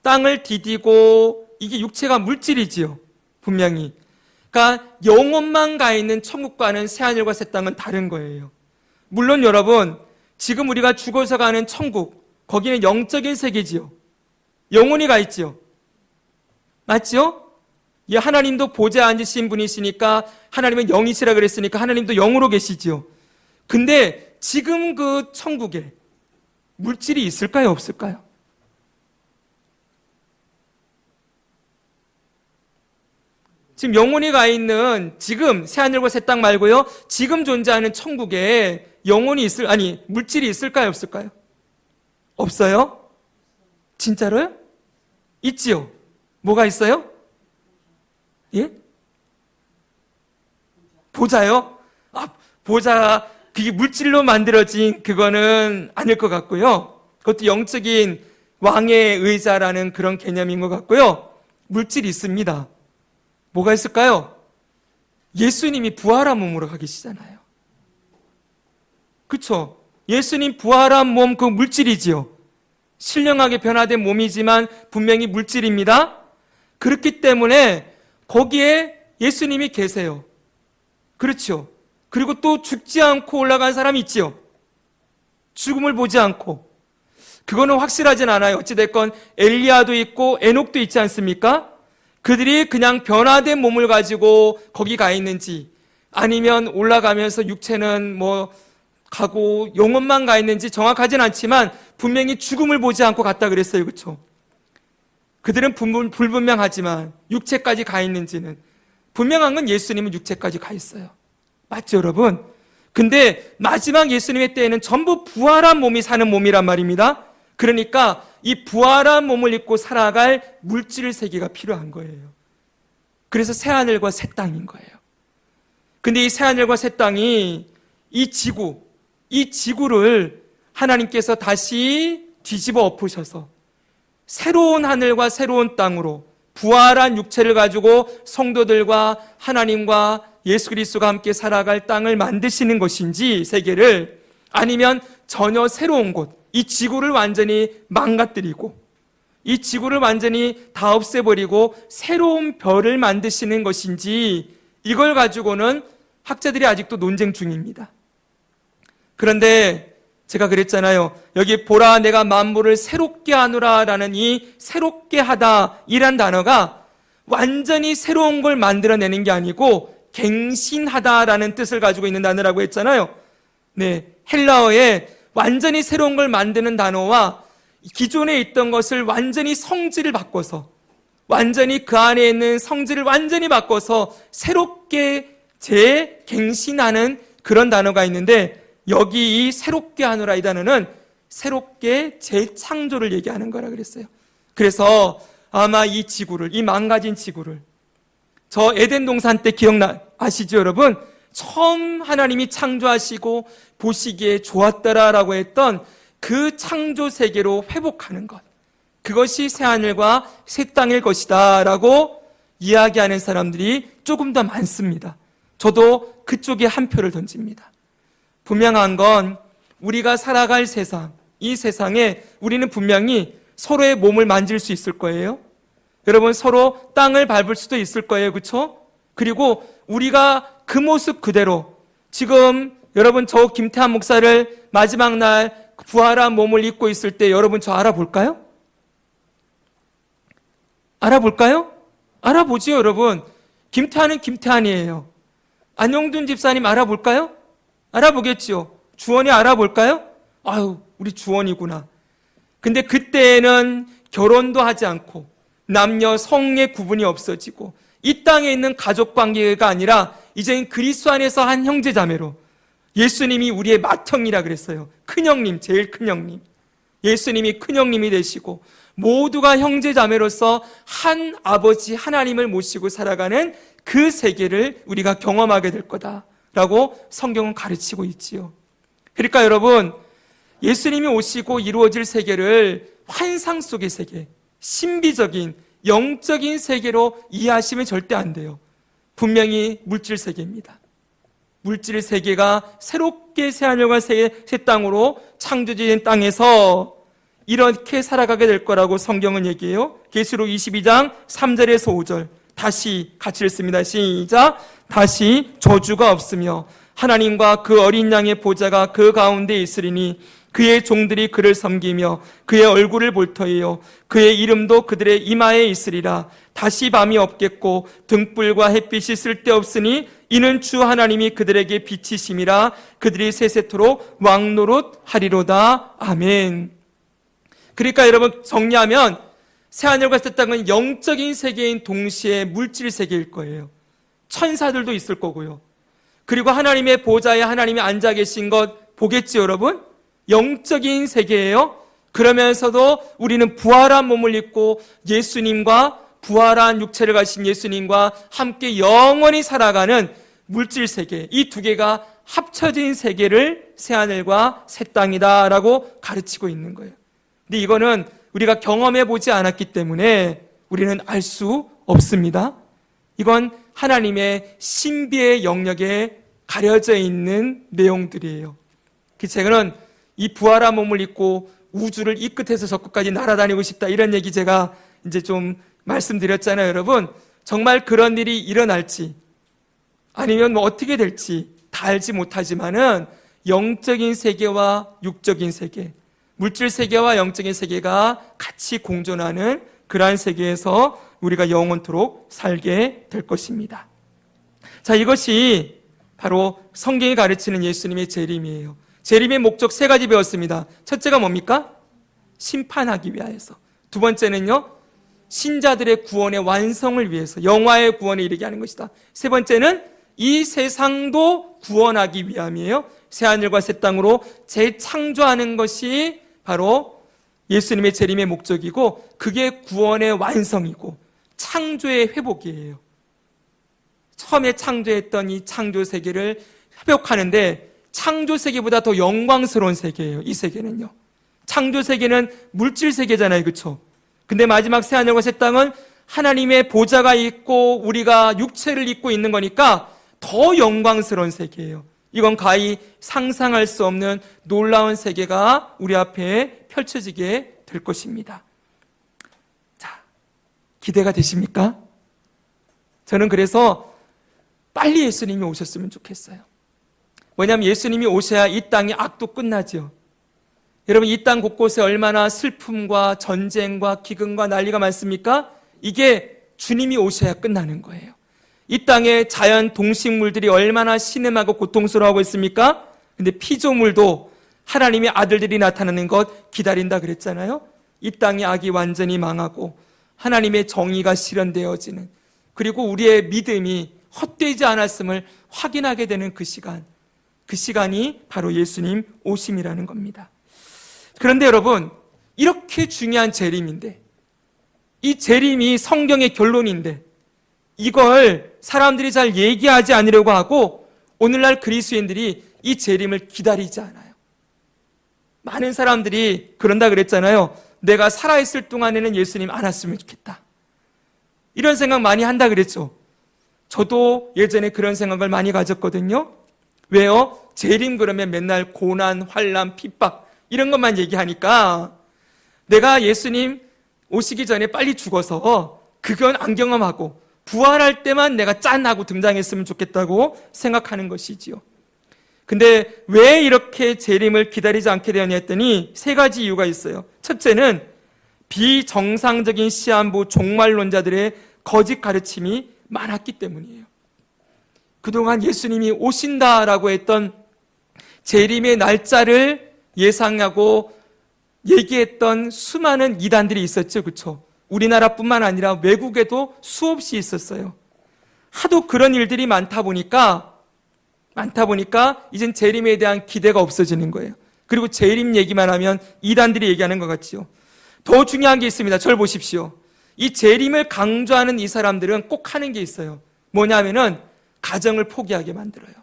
땅을 디디고 이게 육체가 물질이지요. 분명히. 그러니까 영혼만 가 있는 천국과는 새하늘과 새 땅은 다른 거예요. 물론 여러분 지금 우리가 죽어서 가는 천국 거기는 영적인 세계지요. 영혼이 가 있지요. 맞죠? 예, 하나님도 보좌에 앉으신 분이시니까 하나님은 영이시라 그랬으니까 하나님도 영으로 계시지요. 근데 지금 그 천국에 물질이 있을까요? 없을까요? 지금 영혼이 가 있는 지금 새하늘과 새 땅 말고요. 지금 존재하는 천국에 영혼이 물질이 있을까요? 없을까요? 없어요? 진짜로요? 있지요. 뭐가 있어요? 예? 보자요? 보자 그게 물질로 만들어진 그거는 아닐 것 같고요. 그것도 영적인 왕의 의자라는 그런 개념인 것 같고요. 물질이 있습니다. 뭐가 있을까요? 예수님이 부활한 몸으로 가 계시잖아요. 그쵸? 예수님 부활한 몸 그 물질이지요. 신령하게 변화된 몸이지만 분명히 물질입니다. 그렇기 때문에 거기에 예수님이 계세요. 그렇죠? 그리고 또 죽지 않고 올라간 사람이 있지요. 죽음을 보지 않고. 그거는 확실하진 않아요. 어찌됐건 엘리야도 있고 에녹도 있지 않습니까? 그들이 그냥 변화된 몸을 가지고 거기 가 있는지 아니면 올라가면서 육체는 가고 영혼만 가 있는지 정확하진 않지만 분명히 죽음을 보지 않고 갔다 그랬어요. 그렇죠? 그들은 불분명하지만 육체까지 가 있는지는 분명한 건 예수님은 육체까지 가 있어요. 맞죠, 여러분? 근데 마지막 예수님의 때에는 전부 부활한 몸이 사는 몸이란 말입니다. 그러니까 이 부활한 몸을 입고 살아갈 물질 세계가 필요한 거예요. 그래서 새하늘과 새 땅인 거예요. 근데 이 새하늘과 새 땅이 이 지구를 하나님께서 다시 뒤집어 엎으셔서 새로운 하늘과 새로운 땅으로 부활한 육체를 가지고 성도들과 하나님과 예수 그리스도가 함께 살아갈 땅을 만드시는 것인지, 세계를, 아니면 전혀 새로운 곳, 이 지구를 완전히 망가뜨리고 이 지구를 완전히 다 없애버리고 새로운 별을 만드시는 것인지, 이걸 가지고는 학자들이 아직도 논쟁 중입니다. 그런데 제가 그랬잖아요. 여기 보라 내가 만물을 새롭게 하노라 라는 이 새롭게 하다 이란 단어가 완전히 새로운 걸 만들어내는 게 아니고 갱신하다라는 뜻을 가지고 있는 단어라고 했잖아요. 네, 헬라어에 완전히 새로운 걸 만드는 단어와 기존에 있던 것을 완전히 성질을 바꿔서, 완전히 그 안에 있는 성질을 완전히 바꿔서 새롭게 재갱신하는 그런 단어가 있는데, 여기 이 새롭게 하노라 이 단어는 새롭게 재창조를 얘기하는 거라 그랬어요. 그래서 아마 이 지구를, 이 망가진 지구를, 저 에덴 동산 때 아시죠 여러분? 처음 하나님이 창조하시고 보시기에 좋았더라라고 했던 그 창조 세계로 회복하는 것, 그것이 새하늘과 새 땅일 것이다 라고 이야기하는 사람들이 조금 더 많습니다. 저도 그쪽에 한 표를 던집니다. 분명한 건 우리가 살아갈 세상, 이 세상에 우리는 분명히 서로의 몸을 만질 수 있을 거예요. 여러분, 서로 땅을 밟을 수도 있을 거예요. 그렇죠? 그리고 우리가 그 모습 그대로, 지금 여러분 저 김태한 목사를 마지막 날 부활한 몸을 입고 있을 때 여러분 저 알아볼까요? 알아볼까요? 알아보지요, 여러분. 김태한은 김태한이에요. 안용둔 집사님 알아볼까요? 알아보겠지요. 주원이 알아볼까요? 아유, 우리 주원이구나. 근데 그때에는 결혼도 하지 않고 남녀 성의 구분이 없어지고 이 땅에 있는 가족 관계가 아니라 이제는 그리스도 안에서 한 형제자매로, 예수님이 우리의 맏형이라 그랬어요. 큰형님, 제일 큰형님. 예수님이 큰형님이 되시고 모두가 형제자매로서 한 아버지 하나님을 모시고 살아가는 그 세계를 우리가 경험하게 될 거다라고 성경은 가르치고 있지요. 그러니까 여러분, 예수님이 오시고 이루어질 세계를 환상 속의 세계, 신비적인 영적인 세계로 이해하시면 절대 안 돼요. 분명히 물질 세계입니다. 물질 세계가 새롭게 새하늘과 새 땅으로 창조된 땅에서 이렇게 살아가게 될 거라고 성경은 얘기해요. 계시록 22장 3절에서 5절 다시 같이 읽습니다. 시작. 다시 저주가 없으며 하나님과 그 어린 양의 보좌가 그 가운데 있으리니 그의 종들이 그를 섬기며 그의 얼굴을 볼 터이요 그의 이름도 그들의 이마에 있으리라. 다시 밤이 없겠고 등불과 햇빛이 쓸데없으니 이는 주 하나님이 그들에게 빛이심이라. 그들이 세세토록 왕노릇하리로다. 아멘. 그러니까 여러분, 정리하면 새하늘과 새 땅은 영적인 세계인 동시에 물질 세계일 거예요. 천사들도 있을 거고요. 그리고 하나님의 보좌에 하나님이 앉아 계신 것 보겠죠, 여러분? 영적인 세계예요. 그러면서도 우리는 부활한 몸을 입고 예수님과, 부활한 육체를 가신 예수님과 함께 영원히 살아가는 물질 세계, 이 두 개가 합쳐진 세계를 새하늘과 새 땅이다라고 가르치고 있는 거예요. 근데 이거는 우리가 경험해 보지 않았기 때문에 우리는 알 수 없습니다. 이건 하나님의 신비의 영역에 가려져 있는 내용들이에요. 그 책은 이 부활한 몸을 입고 우주를 이 끝에서 저 끝까지 날아다니고 싶다, 이런 얘기 제가 이제 좀 말씀드렸잖아요. 여러분, 정말 그런 일이 일어날지 아니면 뭐 어떻게 될지 다 알지 못하지만은 영적인 세계와 육적인 세계, 물질 세계와 영적인 세계가 같이 공존하는 그러한 세계에서 우리가 영원토록 살게 될 것입니다. 자, 이것이 바로 성경이 가르치는 예수님의 재림이에요. 재림의 목적 세 가지 배웠습니다. 첫째가 뭡니까? 심판하기 위하여서. 두 번째는요, 신자들의 구원의 완성을 위해서 영화의 구원에 이르게 하는 것이다. 세 번째는 이 세상도 구원하기 위함이에요. 새하늘과 새 땅으로 재창조하는 것이 바로 예수님의 재림의 목적이고, 그게 구원의 완성이고 창조의 회복이에요. 처음에 창조했던 이 창조 세계를 회복하는데, 창조 세계보다 더 영광스러운 세계예요. 이 세계는요, 창조 세계는 물질 세계잖아요, 그렇죠? 근데 마지막 새하늘과 새 땅은 하나님의 보좌가 있고 우리가 육체를 입고 있는 거니까 더 영광스러운 세계예요. 이건 가히 상상할 수 없는 놀라운 세계가 우리 앞에 펼쳐지게 될 것입니다. 자, 기대가 되십니까? 저는 그래서 빨리 예수님이 오셨으면 좋겠어요. 왜냐하면 예수님이 오셔야 이 땅의 악도 끝나죠. 여러분, 이 땅 곳곳에 얼마나 슬픔과 전쟁과 기근과 난리가 많습니까? 이게 주님이 오셔야 끝나는 거예요. 이 땅의 자연 동식물들이 얼마나 신음하고 고통스러워하고 있습니까? 근데 피조물도 하나님의 아들들이 나타나는 것 기다린다 그랬잖아요. 이 땅의 악이 완전히 망하고 하나님의 정의가 실현되어지는, 그리고 우리의 믿음이 헛되지 않았음을 확인하게 되는 그 시간이 바로 예수님 오심이라는 겁니다. 그런데 여러분, 이렇게 중요한 재림인데, 이 재림이 성경의 결론인데, 이걸 사람들이 잘 얘기하지 않으려고 하고 오늘날 그리스도인들이 이 재림을 기다리지 않아요. 많은 사람들이 그런다 그랬잖아요. 내가 살아있을 동안에는 예수님 안 왔으면 좋겠다, 이런 생각 많이 한다 그랬죠. 저도 예전에 그런 생각을 많이 가졌거든요. 왜요? 재림 그러면 맨날 고난, 환난, 핍박 이런 것만 얘기하니까 내가 예수님 오시기 전에 빨리 죽어서 그건 안 경험하고 부활할 때만 내가 짠 하고 등장했으면 좋겠다고 생각하는 것이지요. 근데 왜 이렇게 재림을 기다리지 않게 되었냐 했더니 세 가지 이유가 있어요. 첫째는 비정상적인 시한부 종말론자들의 거짓 가르침이 많았기 때문이에요. 그동안 예수님이 오신다라고 했던 재림의 날짜를 예상하고 얘기했던 수많은 이단들이 있었죠, 그렇죠? 우리나라뿐만 아니라 외국에도 수없이 있었어요. 하도 그런 일들이 많다 보니까 이젠 재림에 대한 기대가 없어지는 거예요. 그리고 재림 얘기만 하면 이단들이 얘기하는 것 같지요. 더 중요한 게 있습니다. 절 보십시오. 이 재림을 강조하는 이 사람들은 꼭 하는 게 있어요. 뭐냐면은 가정을 포기하게 만들어요.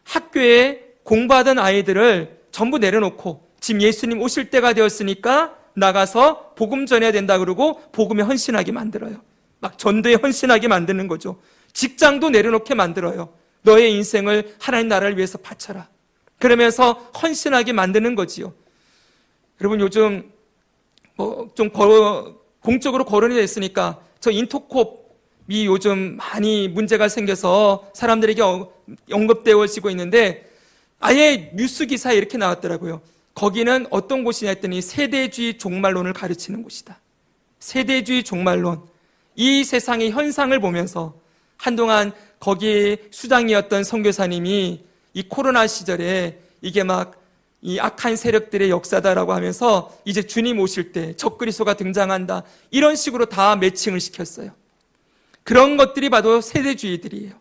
학교에 공부하던 아이들을 전부 내려놓고 지금 예수님 오실 때가 되었으니까 나가서 복음 전해야 된다 그러고 복음에 헌신하게 만들어요. 막 전도에 헌신하게 만드는 거죠. 직장도 내려놓게 만들어요. 너의 인생을 하나님 나라를 위해서 바쳐라, 그러면서 헌신하게 만드는 거지요. 여러분, 요즘 좀 공적으로 거론이 됐으니까 저 인터콥이 요즘 많이 문제가 생겨서 사람들에게 언급되어지고 있는데, 아예 뉴스 기사에 이렇게 나왔더라고요. 거기는 어떤 곳이냐 했더니 세대주의 종말론을 가르치는 곳이다. 세대주의 종말론. 이 세상의 현상을 보면서 한동안 거기 수장이었던 선교사님이 이 코로나 시절에 이게 막 이 악한 세력들의 역사다라고 하면서 이제 주님 오실 때 적그리스도가 등장한다, 이런 식으로 다 매칭을 시켰어요. 그런 것들이 바로 세대주의들이에요.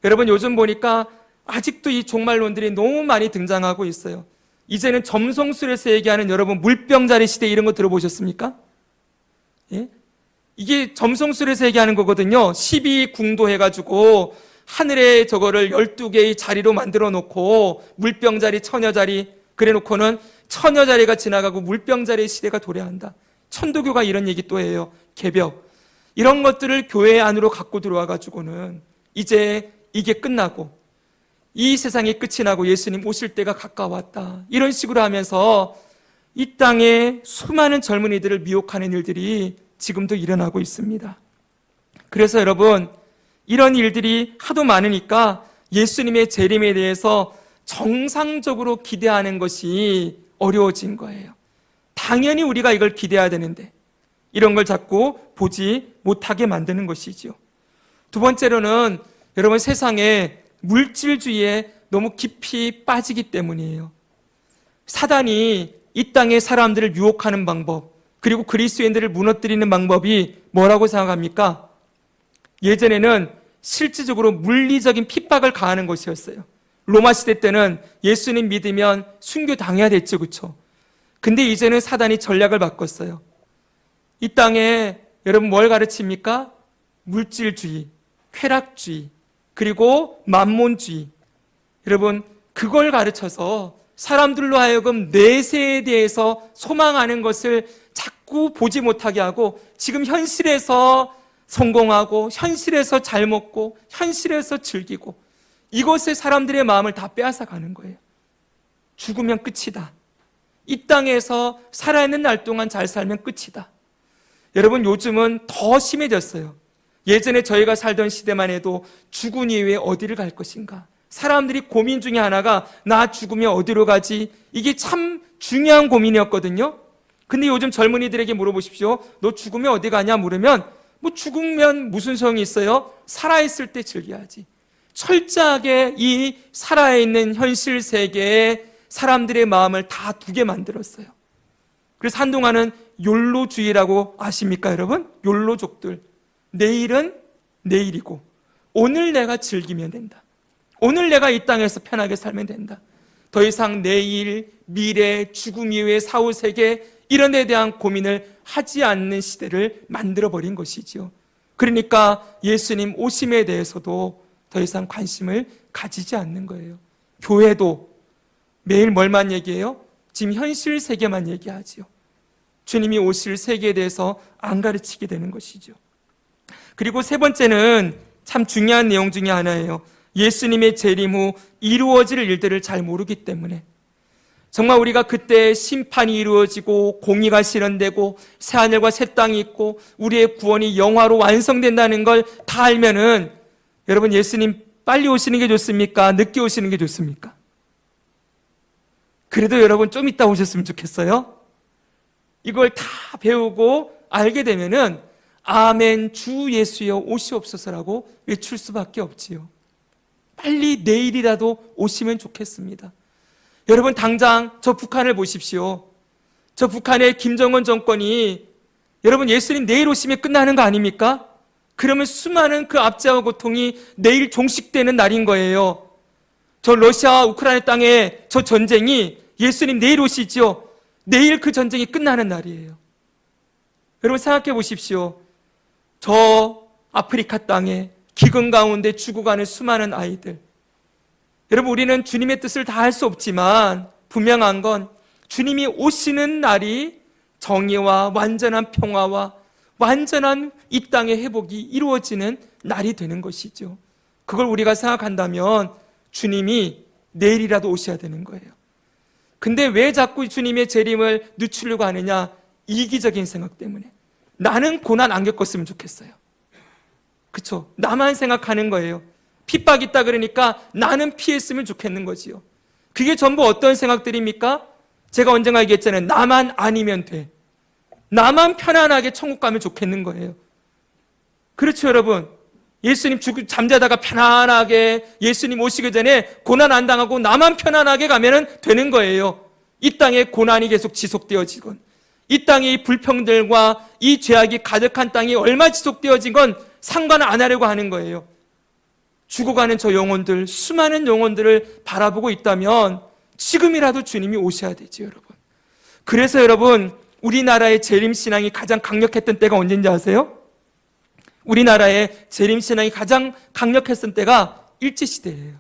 여러분, 요즘 보니까 아직도 이 종말론들이 너무 많이 등장하고 있어요. 이제는 점성술에서 얘기하는 여러분 물병자리 시대 이런 거 들어보셨습니까? 예? 이게 점성술에서 얘기하는 거거든요. 12궁도 해가지고 하늘에 저거를 12개의 자리로 만들어 놓고 물병자리, 처녀자리 그래 놓고는 처녀자리가 지나가고 물병자리의 시대가 도래한다. 천도교가 이런 얘기 또 해요. 개벽. 이런 것들을 교회 안으로 갖고 들어와가지고는 이제 이게 끝나고 이 세상이 끝이 나고 예수님 오실 때가 가까웠다, 이런 식으로 하면서 이 땅에 수많은 젊은이들을 미혹하는 일들이 지금도 일어나고 있습니다. 그래서 여러분, 이런 일들이 하도 많으니까 예수님의 재림에 대해서 정상적으로 기대하는 것이 어려워진 거예요. 당연히 우리가 이걸 기대해야 되는데 이런 걸 자꾸 보지 못하게 만드는 것이죠. 두 번째로는 여러분, 세상에 물질주의에 너무 깊이 빠지기 때문이에요. 사단이 이 땅의 사람들을 유혹하는 방법, 그리고 그리스도인들을 무너뜨리는 방법이 뭐라고 생각합니까? 예전에는 실질적으로 물리적인 핍박을 가하는 것이었어요. 로마 시대 때는 예수님 믿으면 순교당해야 됐죠, 그렇죠? 근데 이제는 사단이 전략을 바꿨어요. 이 땅에 여러분 뭘 가르칩니까? 물질주의, 쾌락주의, 그리고 만몬주의. 여러분 그걸 가르쳐서 사람들로 하여금 내세에 대해서 소망하는 것을 자꾸 보지 못하게 하고, 지금 현실에서 성공하고 현실에서 잘 먹고 현실에서 즐기고, 이것에 사람들의 마음을 다 빼앗아 가는 거예요. 죽으면 끝이다. 이 땅에서 살아있는 날 동안 잘 살면 끝이다. 여러분 요즘은 더 심해졌어요. 예전에 저희가 살던 시대만 해도 죽은 이후에 어디를 갈 것인가, 사람들이 고민 중에 하나가 나 죽으면 어디로 가지, 이게 참 중요한 고민이었거든요. 근데 요즘 젊은이들에게 물어보십시오. 너 죽으면 어디 가냐 물으면, 뭐 죽으면 무슨 소용이 있어요? 살아있을 때 즐겨야지. 철저하게 이 살아있는 현실 세계에 사람들의 마음을 다 두게 만들었어요. 그래서 한동안은 욜로주의라고 아십니까 여러분? 욜로족들. 내일은 내일이고 오늘 내가 즐기면 된다. 오늘 내가 이 땅에서 편하게 살면 된다. 더 이상 내일, 미래, 죽음 이후의 사후세계 이런 데 대한 고민을 하지 않는 시대를 만들어버린 것이지요. 그러니까 예수님 오심에 대해서도 더 이상 관심을 가지지 않는 거예요. 교회도 매일 뭘만 얘기해요? 지금 현실 세계만 얘기하지요. 주님이 오실 세계에 대해서 안 가르치게 되는 것이죠. 그리고 세 번째는 참 중요한 내용 중에 하나예요. 예수님의 재림 후 이루어질 일들을 잘 모르기 때문에. 정말 우리가 그때 심판이 이루어지고 공의가 실현되고 새하늘과 새 땅이 있고 우리의 구원이 영화로 완성된다는 걸 다 알면은, 여러분 예수님 빨리 오시는 게 좋습니까? 늦게 오시는 게 좋습니까? 그래도 여러분 좀 이따 오셨으면 좋겠어요. 이걸 다 배우고 알게 되면은 아멘 주 예수여 오시옵소서라고 외칠 수밖에 없지요. 빨리 내일이라도 오시면 좋겠습니다. 여러분 당장 저 북한을 보십시오. 저 북한의 김정은 정권이, 여러분 예수님 내일 오시면 끝나는 거 아닙니까? 그러면 수많은 그 압제와 고통이 내일 종식되는 날인 거예요. 저 러시아와 우크라이나 땅의 저 전쟁이 예수님 내일 오시죠. 내일 그 전쟁이 끝나는 날이에요. 여러분 생각해 보십시오. 저 아프리카 땅에 기근 가운데 죽어가는 수많은 아이들. 여러분 우리는 주님의 뜻을 다 할 수 없지만 분명한 건 주님이 오시는 날이 정의와 완전한 평화와 완전한 이 땅의 회복이 이루어지는 날이 되는 것이죠. 그걸 우리가 생각한다면 주님이 내일이라도 오셔야 되는 거예요. 근데 왜 자꾸 주님의 재림을 늦추려고 하느냐? 이기적인 생각 때문에. 나는 고난 안 겪었으면 좋겠어요. 그렇죠? 나만 생각하는 거예요. 핍박 있다 그러니까 나는 피했으면 좋겠는 거지요. 그게 전부 어떤 생각들입니까? 제가 언젠가 얘기했잖아요. 나만 아니면 돼. 나만 편안하게 천국 가면 좋겠는 거예요. 그렇죠 여러분? 예수님 잠자다가 편안하게 예수님 오시기 전에 고난 안 당하고 나만 편안하게 가면 되는 거예요. 이 땅에 고난이 계속 지속되어지건, 이 땅의 이 불평들과 이 죄악이 가득한 땅이 얼마 지속되어진 건 상관을 안 하려고 하는 거예요. 죽어가는 저 영혼들, 수많은 영혼들을 바라보고 있다면 지금이라도 주님이 오셔야 되죠 여러분. 그래서 여러분 우리나라의 재림신앙이 가장 강력했던 때가 언제인지 아세요? 우리나라의 재림신앙이 가장 강력했던 때가 일제시대예요.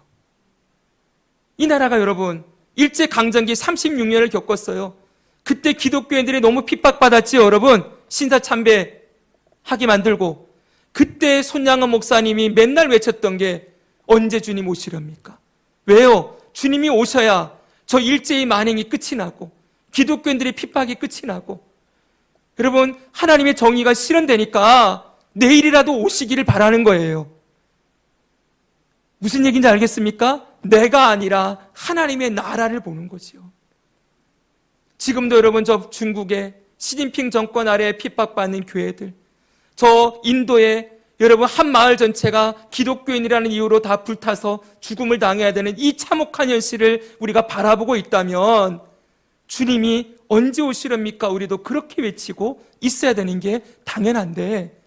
이 나라가 여러분 일제강점기 36년을 겪었어요. 그때 기독교인들이 너무 핍박받았지 여러분. 신사참배하게 만들고. 그때 손양원 목사님이 맨날 외쳤던 게 언제 주님 오시렵니까? 왜요? 주님이 오셔야 저 일제의 만행이 끝이 나고 기독교인들의 핍박이 끝이 나고, 여러분 하나님의 정의가 실현되니까 내일이라도 오시기를 바라는 거예요. 무슨 얘기인지 알겠습니까? 내가 아니라 하나님의 나라를 보는 거지요. 지금도 여러분 저 중국의 시진핑 정권 아래에 핍박받는 교회들, 저 인도에 여러분 한 마을 전체가 기독교인이라는 이유로 다 불타서 죽음을 당해야 되는 이 참혹한 현실을 우리가 바라보고 있다면 주님이 언제 오시렵니까? 우리도 그렇게 외치고 있어야 되는 게 당연한데,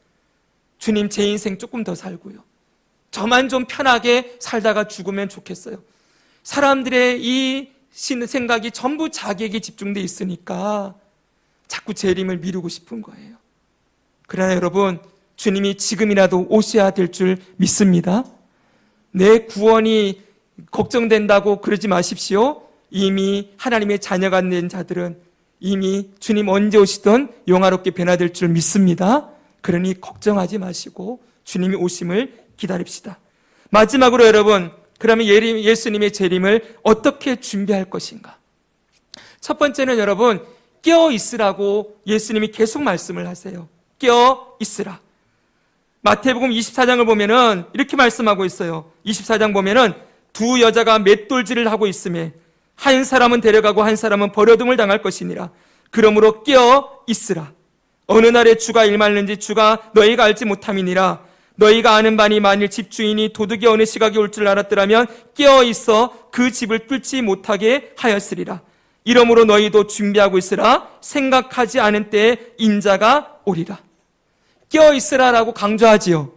주님 제 인생 조금 더 살고요, 저만 좀 편하게 살다가 죽으면 좋겠어요. 사람들의 이 생각이 전부 자기에게 집중돼 있으니까 자꾸 재림을 미루고 싶은 거예요. 그러나 여러분, 주님이 지금이라도 오셔야 될 줄 믿습니다. 내 구원이 걱정된다고 그러지 마십시오. 이미 하나님의 자녀가 된 자들은 이미 주님 언제 오시든 영화롭게 변화될 줄 믿습니다. 그러니 걱정하지 마시고 주님이 오심을 기다립시다. 마지막으로 여러분, 그러면 예수님의 재림을 어떻게 준비할 것인가? 첫 번째는 여러분, 깨어 있으라고 예수님이 계속 말씀을 하세요. 깨어 있으라. 마태복음 24장을 보면은 이렇게 말씀하고 있어요. 24장 보면은 두 여자가 맷돌질을 하고 있음에 한 사람은 데려가고 한 사람은 버려둠을 당할 것이니라. 그러므로 깨어 있으라. 어느 날에 주가 일말는지 주가 너희가 알지 못함이니라. 너희가 아는 바니 만일 집주인이 도둑이 어느 시각에 올 줄 알았더라면 깨어 있어 그 집을 뚫지 못하게 하였으리라. 이러므로 너희도 준비하고 있으라. 생각하지 않은 때에 인자가 오리라. 깨어 있으라라고 강조하지요.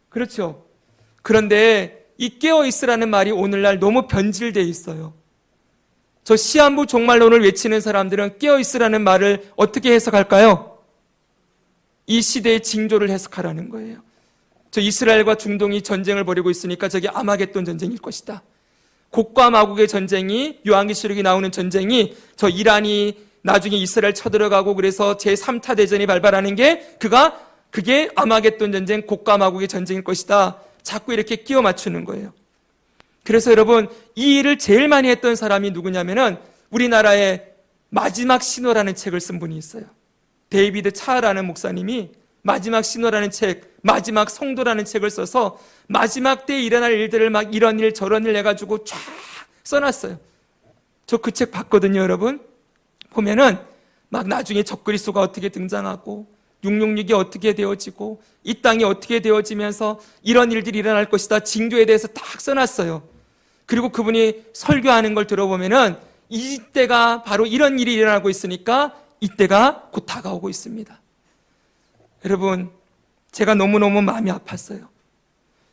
그렇죠. 그런데 이 깨어 있으라는 말이 오늘날 너무 변질되어 있어요. 저 시한부 종말론을 외치는 사람들은 깨어 있으라는 말을 어떻게 해석할까요? 이 시대의 징조를 해석하라는 거예요. 저 이스라엘과 중동이 전쟁을 벌이고 있으니까 저게 아마겟돈 전쟁일 것이다. 곡과 마곡의 전쟁이, 요한계시록에 나오는 전쟁이, 저 이란이 나중에 이스라엘 쳐들어가고 그래서 제3차 대전이 발발하는 게 그게 아마겟돈 전쟁, 곡과 마곡의 전쟁일 것이다. 자꾸 이렇게 끼워 맞추는 거예요. 그래서 여러분, 이 일을 제일 많이 했던 사람이 누구냐면은 우리나라의 마지막 신호라는 책을 쓴 분이 있어요. 데이비드 차라는 목사님이 마지막 신호라는 책, 마지막 성도라는 책을 써서 마지막 때에 일어날 일들을 막 이런 일 저런 일 해가지고 쫙 써놨어요. 저 그 책 봤거든요, 여러분. 보면은 막 나중에 적그리스도가 어떻게 등장하고 666이 어떻게 되어지고 이 땅이 어떻게 되어지면서 이런 일들이 일어날 것이다. 징조에 대해서 딱 써놨어요. 그리고 그분이 설교하는 걸 들어보면은 이때가 바로 이런 일이 일어나고 있으니까 이때가 곧 다가오고 있습니다. 여러분, 제가 너무너무 마음이 아팠어요.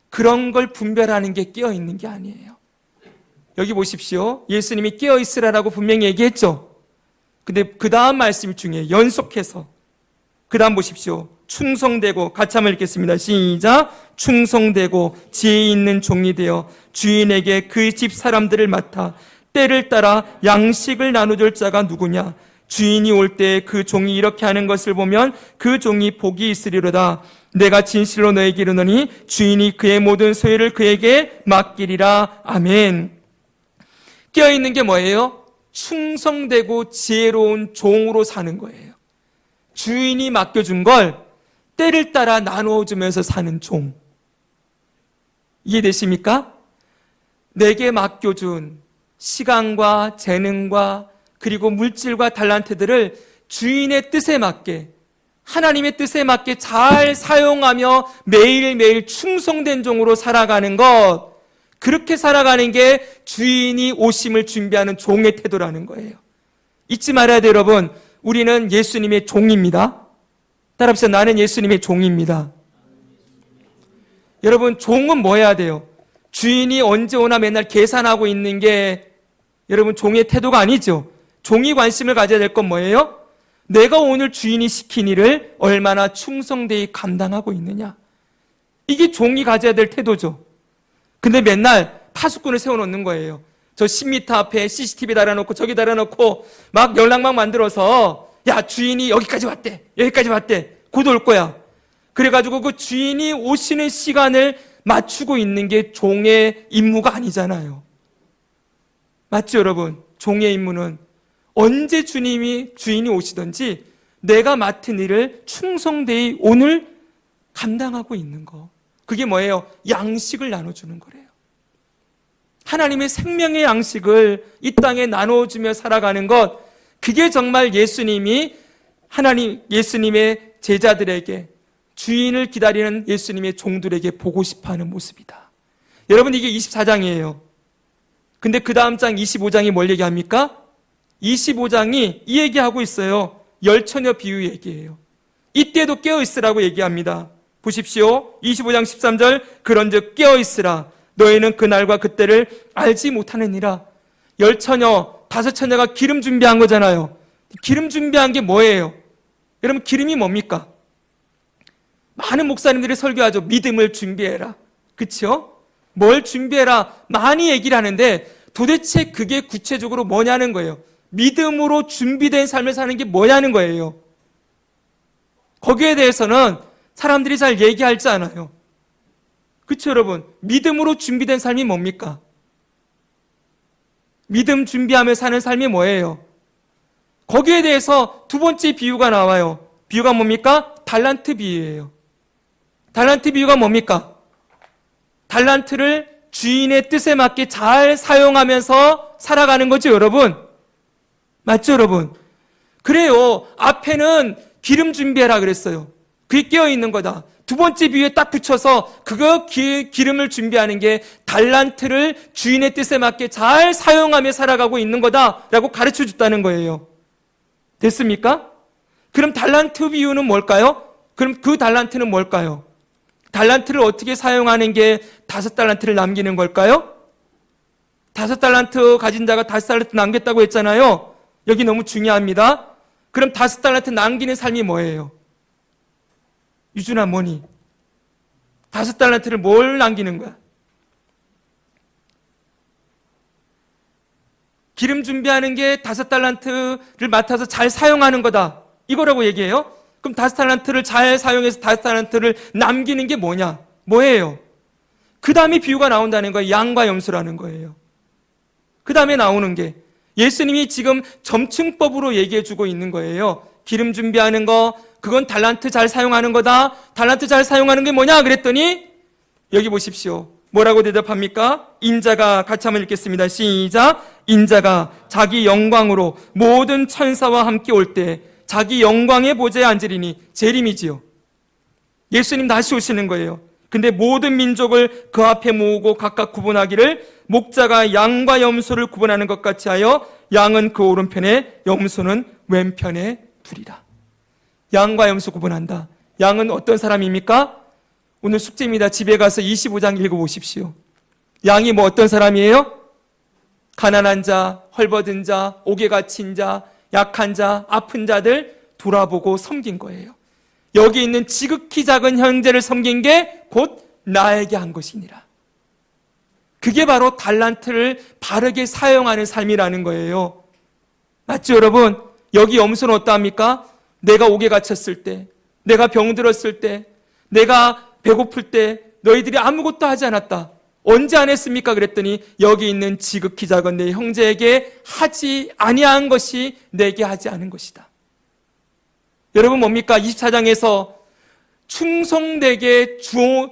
그런 걸 분별하는 게 깨어있는 게 아니에요. 여기 보십시오. 예수님이 깨어있으라라고 분명히 얘기했죠. 근데 그 다음 말씀이 중요해요. 연속해서. 그 다음 보십시오. 충성되고, 같이 한번 읽겠습니다. 시작. 충성되고 지혜 있는 종이 되어 주인에게 그 집 사람들을 맡아 때를 따라 양식을 나눠줄 자가 누구냐? 주인이 올 때 그 종이 이렇게 하는 것을 보면 그 종이 복이 있으리로다. 내가 진실로 너에게 이르노니 주인이 그의 모든 소유를 그에게 맡기리라. 아멘. 깨어있는 게 뭐예요? 충성되고 지혜로운 종으로 사는 거예요. 주인이 맡겨준 걸 때를 따라 나누어주면서 사는 종. 이해되십니까? 내게 맡겨준 시간과 재능과 그리고 물질과 달란트들을 주인의 뜻에 맞게, 하나님의 뜻에 맞게 잘 사용하며 매일매일 충성된 종으로 살아가는 것, 그렇게 살아가는 게 주인이 오심을 준비하는 종의 태도라는 거예요. 잊지 말아야 돼요, 여러분. 우리는 예수님의 종입니다. 따라합시다. 나는 예수님의 종입니다. 여러분, 종은 뭐 해야 돼요? 주인이 언제 오나 맨날 계산하고 있는 게 여러분 종의 태도가 아니죠. 종이 관심을 가져야 될 건 뭐예요? 내가 오늘 주인이 시킨 일을 얼마나 충성되이 감당하고 있느냐. 이게 종이 가져야 될 태도죠. 근데 맨날 파수꾼을 세워놓는 거예요. 저 10m 앞에 CCTV 달아놓고 저기 달아놓고 막 연락망 만들어서 야, 주인이 여기까지 왔대. 여기까지 왔대. 곧 올 거야. 그래가지고 그 주인이 오시는 시간을 맞추고 있는 게 종의 임무가 아니잖아요. 맞죠, 여러분? 종의 임무는 언제 주인이 오시든지 내가 맡은 일을 충성되이 오늘 감당하고 있는 거. 그게 뭐예요? 양식을 나눠주는 거래요. 하나님의 생명의 양식을 이 땅에 나눠주며 살아가는 것, 그게 정말 예수님의 제자들에게, 주인을 기다리는 예수님의 종들에게 보고 싶어하는 모습이다. 여러분, 이게 24장이에요. 근데 그 다음 장 25장이 뭘 얘기합니까? 25장이 이 얘기하고 있어요. 열처녀 비유 얘기예요. 이때도 깨어있으라고 얘기합니다. 보십시오. 25장 13절, 그런즉 깨어있으라. 너희는 그날과 그때를 알지 못하느니라. 열처녀, 5처녀가 기름 준비한 거잖아요. 기름 준비한 게 뭐예요? 여러분, 기름이 뭡니까? 많은 목사님들이 설교하죠. 믿음을 준비해라. 그렇죠? 뭘 준비해라. 많이 얘기를 하는데 도대체 그게 구체적으로 뭐냐는 거예요. 믿음으로 준비된 삶을 사는 게 뭐냐는 거예요. 거기에 대해서는 사람들이 잘 얘기하지 않아요. 그렇죠, 여러분? 믿음으로 준비된 삶이 뭡니까? 믿음 준비하며 사는 삶이 뭐예요? 거기에 대해서 두 번째 비유가 나와요. 비유가 뭡니까? 달란트 비유예요. 달란트 비유가 뭡니까? 달란트를 주인의 뜻에 맞게 잘 사용하면서 살아가는 거죠, 여러분. 맞죠, 여러분? 그래요. 앞에는 기름 준비해라 그랬어요. 그게 깨어있는 거다. 두 번째 비유에 딱 붙여서 그거 기름을 준비하는 게 달란트를 주인의 뜻에 맞게 잘 사용하며 살아가고 있는 거다라고 가르쳐 줬다는 거예요. 됐습니까? 그럼 달란트 비유는 뭘까요? 그럼 그 달란트는 뭘까요? 달란트를 어떻게 사용하는 게 5달란트를 남기는 걸까요? 5달란트 가진 자가 5달란트 남겼다고 했잖아요. 여기 너무 중요합니다. 그럼 5달란트 남기는 삶이 뭐예요? 유준아, 뭐니? 5달란트를 뭘 남기는 거야? 기름 준비하는 게 5달란트를 맡아서 잘 사용하는 거다. 이거라고 얘기해요. 그럼 5달란트를 잘 사용해서 5달란트를 남기는 게 뭐냐? 뭐예요? 그 다음에 비유가 나온다는 거예요. 양과 염소라는 거예요. 그 다음에 나오는 게 예수님이 지금 점층법으로 얘기해주고 있는 거예요. 기름 준비하는 거, 그건 달란트 잘 사용하는 거다. 달란트 잘 사용하는 게 뭐냐? 그랬더니 여기 보십시오. 뭐라고 대답합니까? 인자가, 같이 한번 읽겠습니다. 시작. 인자가 자기 영광으로 모든 천사와 함께 올 때 자기 영광의 보좌에 앉으리니, 재림이지요. 예수님 다시 오시는 거예요. 근데 모든 민족을 그 앞에 모으고 각각 구분하기를 목자가 양과 염소를 구분하는 것 같이 하여 양은 그 오른편에 염소는 왼편에 두리라. 양과 염소 구분한다. 양은 어떤 사람입니까? 오늘 숙제입니다. 집에 가서 25장 읽어보십시오. 양이 뭐 어떤 사람이에요? 가난한 자, 헐벗은 자, 옥에 갇힌 자, 약한 자, 아픈 자들 돌아보고 섬긴 거예요. 여기 있는 지극히 작은 형제를 섬긴 게 곧 나에게 한 것이니라. 그게 바로 달란트를 바르게 사용하는 삶이라는 거예요. 맞죠, 여러분? 여기 염소는 어떠합니까? 내가 옥에 갇혔을 때, 내가 병들었을 때, 내가 배고플 때 너희들이 아무것도 하지 않았다. 언제 안 했습니까? 그랬더니 여기 있는 지극히 작은 내 형제에게 하지 아니한 것이 내게 하지 않은 것이다. 여러분 뭡니까? 24장에서 충성되게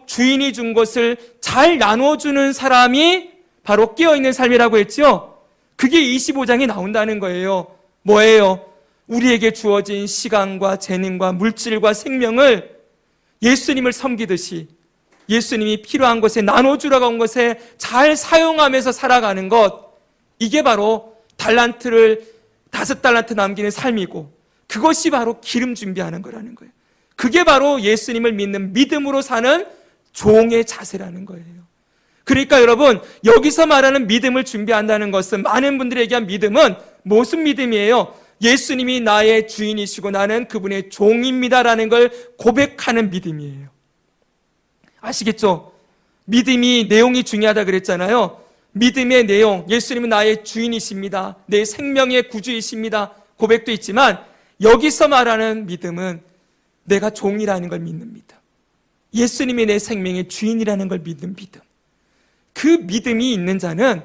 주인이 준 것을 잘 나눠주는 사람이 바로 깨어있는 삶이라고 했죠? 그게 25장에 나온다는 거예요. 뭐예요? 우리에게 주어진 시간과 재능과 물질과 생명을 예수님을 섬기듯이 예수님이 필요한 것에 나눠주라고 한 것에 잘 사용하면서 살아가는 것, 이게 바로 달란트를 5달란트 남기는 삶이고 그것이 바로 기름 준비하는 거라는 거예요. 그게 바로 예수님을 믿는 믿음으로 사는 종의 자세라는 거예요. 그러니까 여러분, 여기서 말하는 믿음을 준비한다는 것은 많은 분들이 얘기한 믿음은 무슨 믿음이에요? 예수님이 나의 주인이시고 나는 그분의 종입니다라는 걸 고백하는 믿음이에요. 아시겠죠? 믿음이 내용이 중요하다 그랬잖아요. 믿음의 내용, 예수님은 나의 주인이십니다. 내 생명의 구주이십니다. 고백도 있지만 여기서 말하는 믿음은 내가 종이라는 걸 믿는 믿음. 예수님이 내 생명의 주인이라는 걸 믿는 믿음. 그 믿음이 있는 자는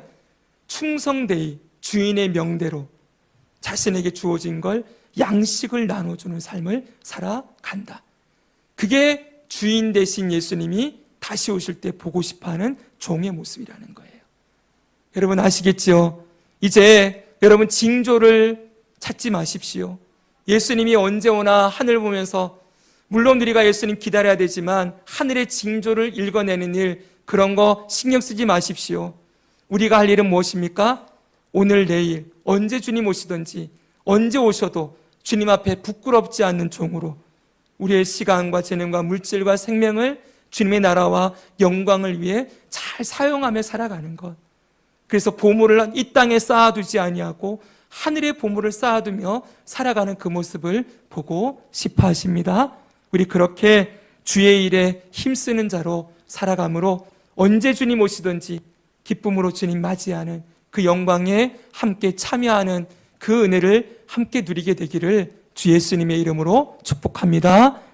충성되이 주인의 명대로 자신에게 주어진 걸 양식을 나눠주는 삶을 살아간다. 그게 주인 되신 예수님이 다시 오실 때 보고 싶어하는 종의 모습이라는 거예요. 여러분 아시겠지요? 이제 여러분 징조를 찾지 마십시오. 예수님이 언제 오나 하늘 보면서, 물론 우리가 예수님 기다려야 되지만 하늘의 징조를 읽어내는 일, 그런 거 신경 쓰지 마십시오. 우리가 할 일은 무엇입니까? 오늘 내일 언제 주님 오시든지 언제 오셔도 주님 앞에 부끄럽지 않는 종으로 우리의 시간과 재능과 물질과 생명을 주님의 나라와 영광을 위해 잘 사용하며 살아가는 것. 그래서 보물을 이 땅에 쌓아두지 아니하고 하늘의 보물을 쌓아두며 살아가는 그 모습을 보고 싶어 하십니다. 우리 그렇게 주의 일에 힘쓰는 자로 살아감으로 언제 주님 오시든지 기쁨으로 주님 맞이하는 그 영광에 함께 참여하는 그 은혜를 함께 누리게 되기를 주 예수님의 이름으로 축복합니다.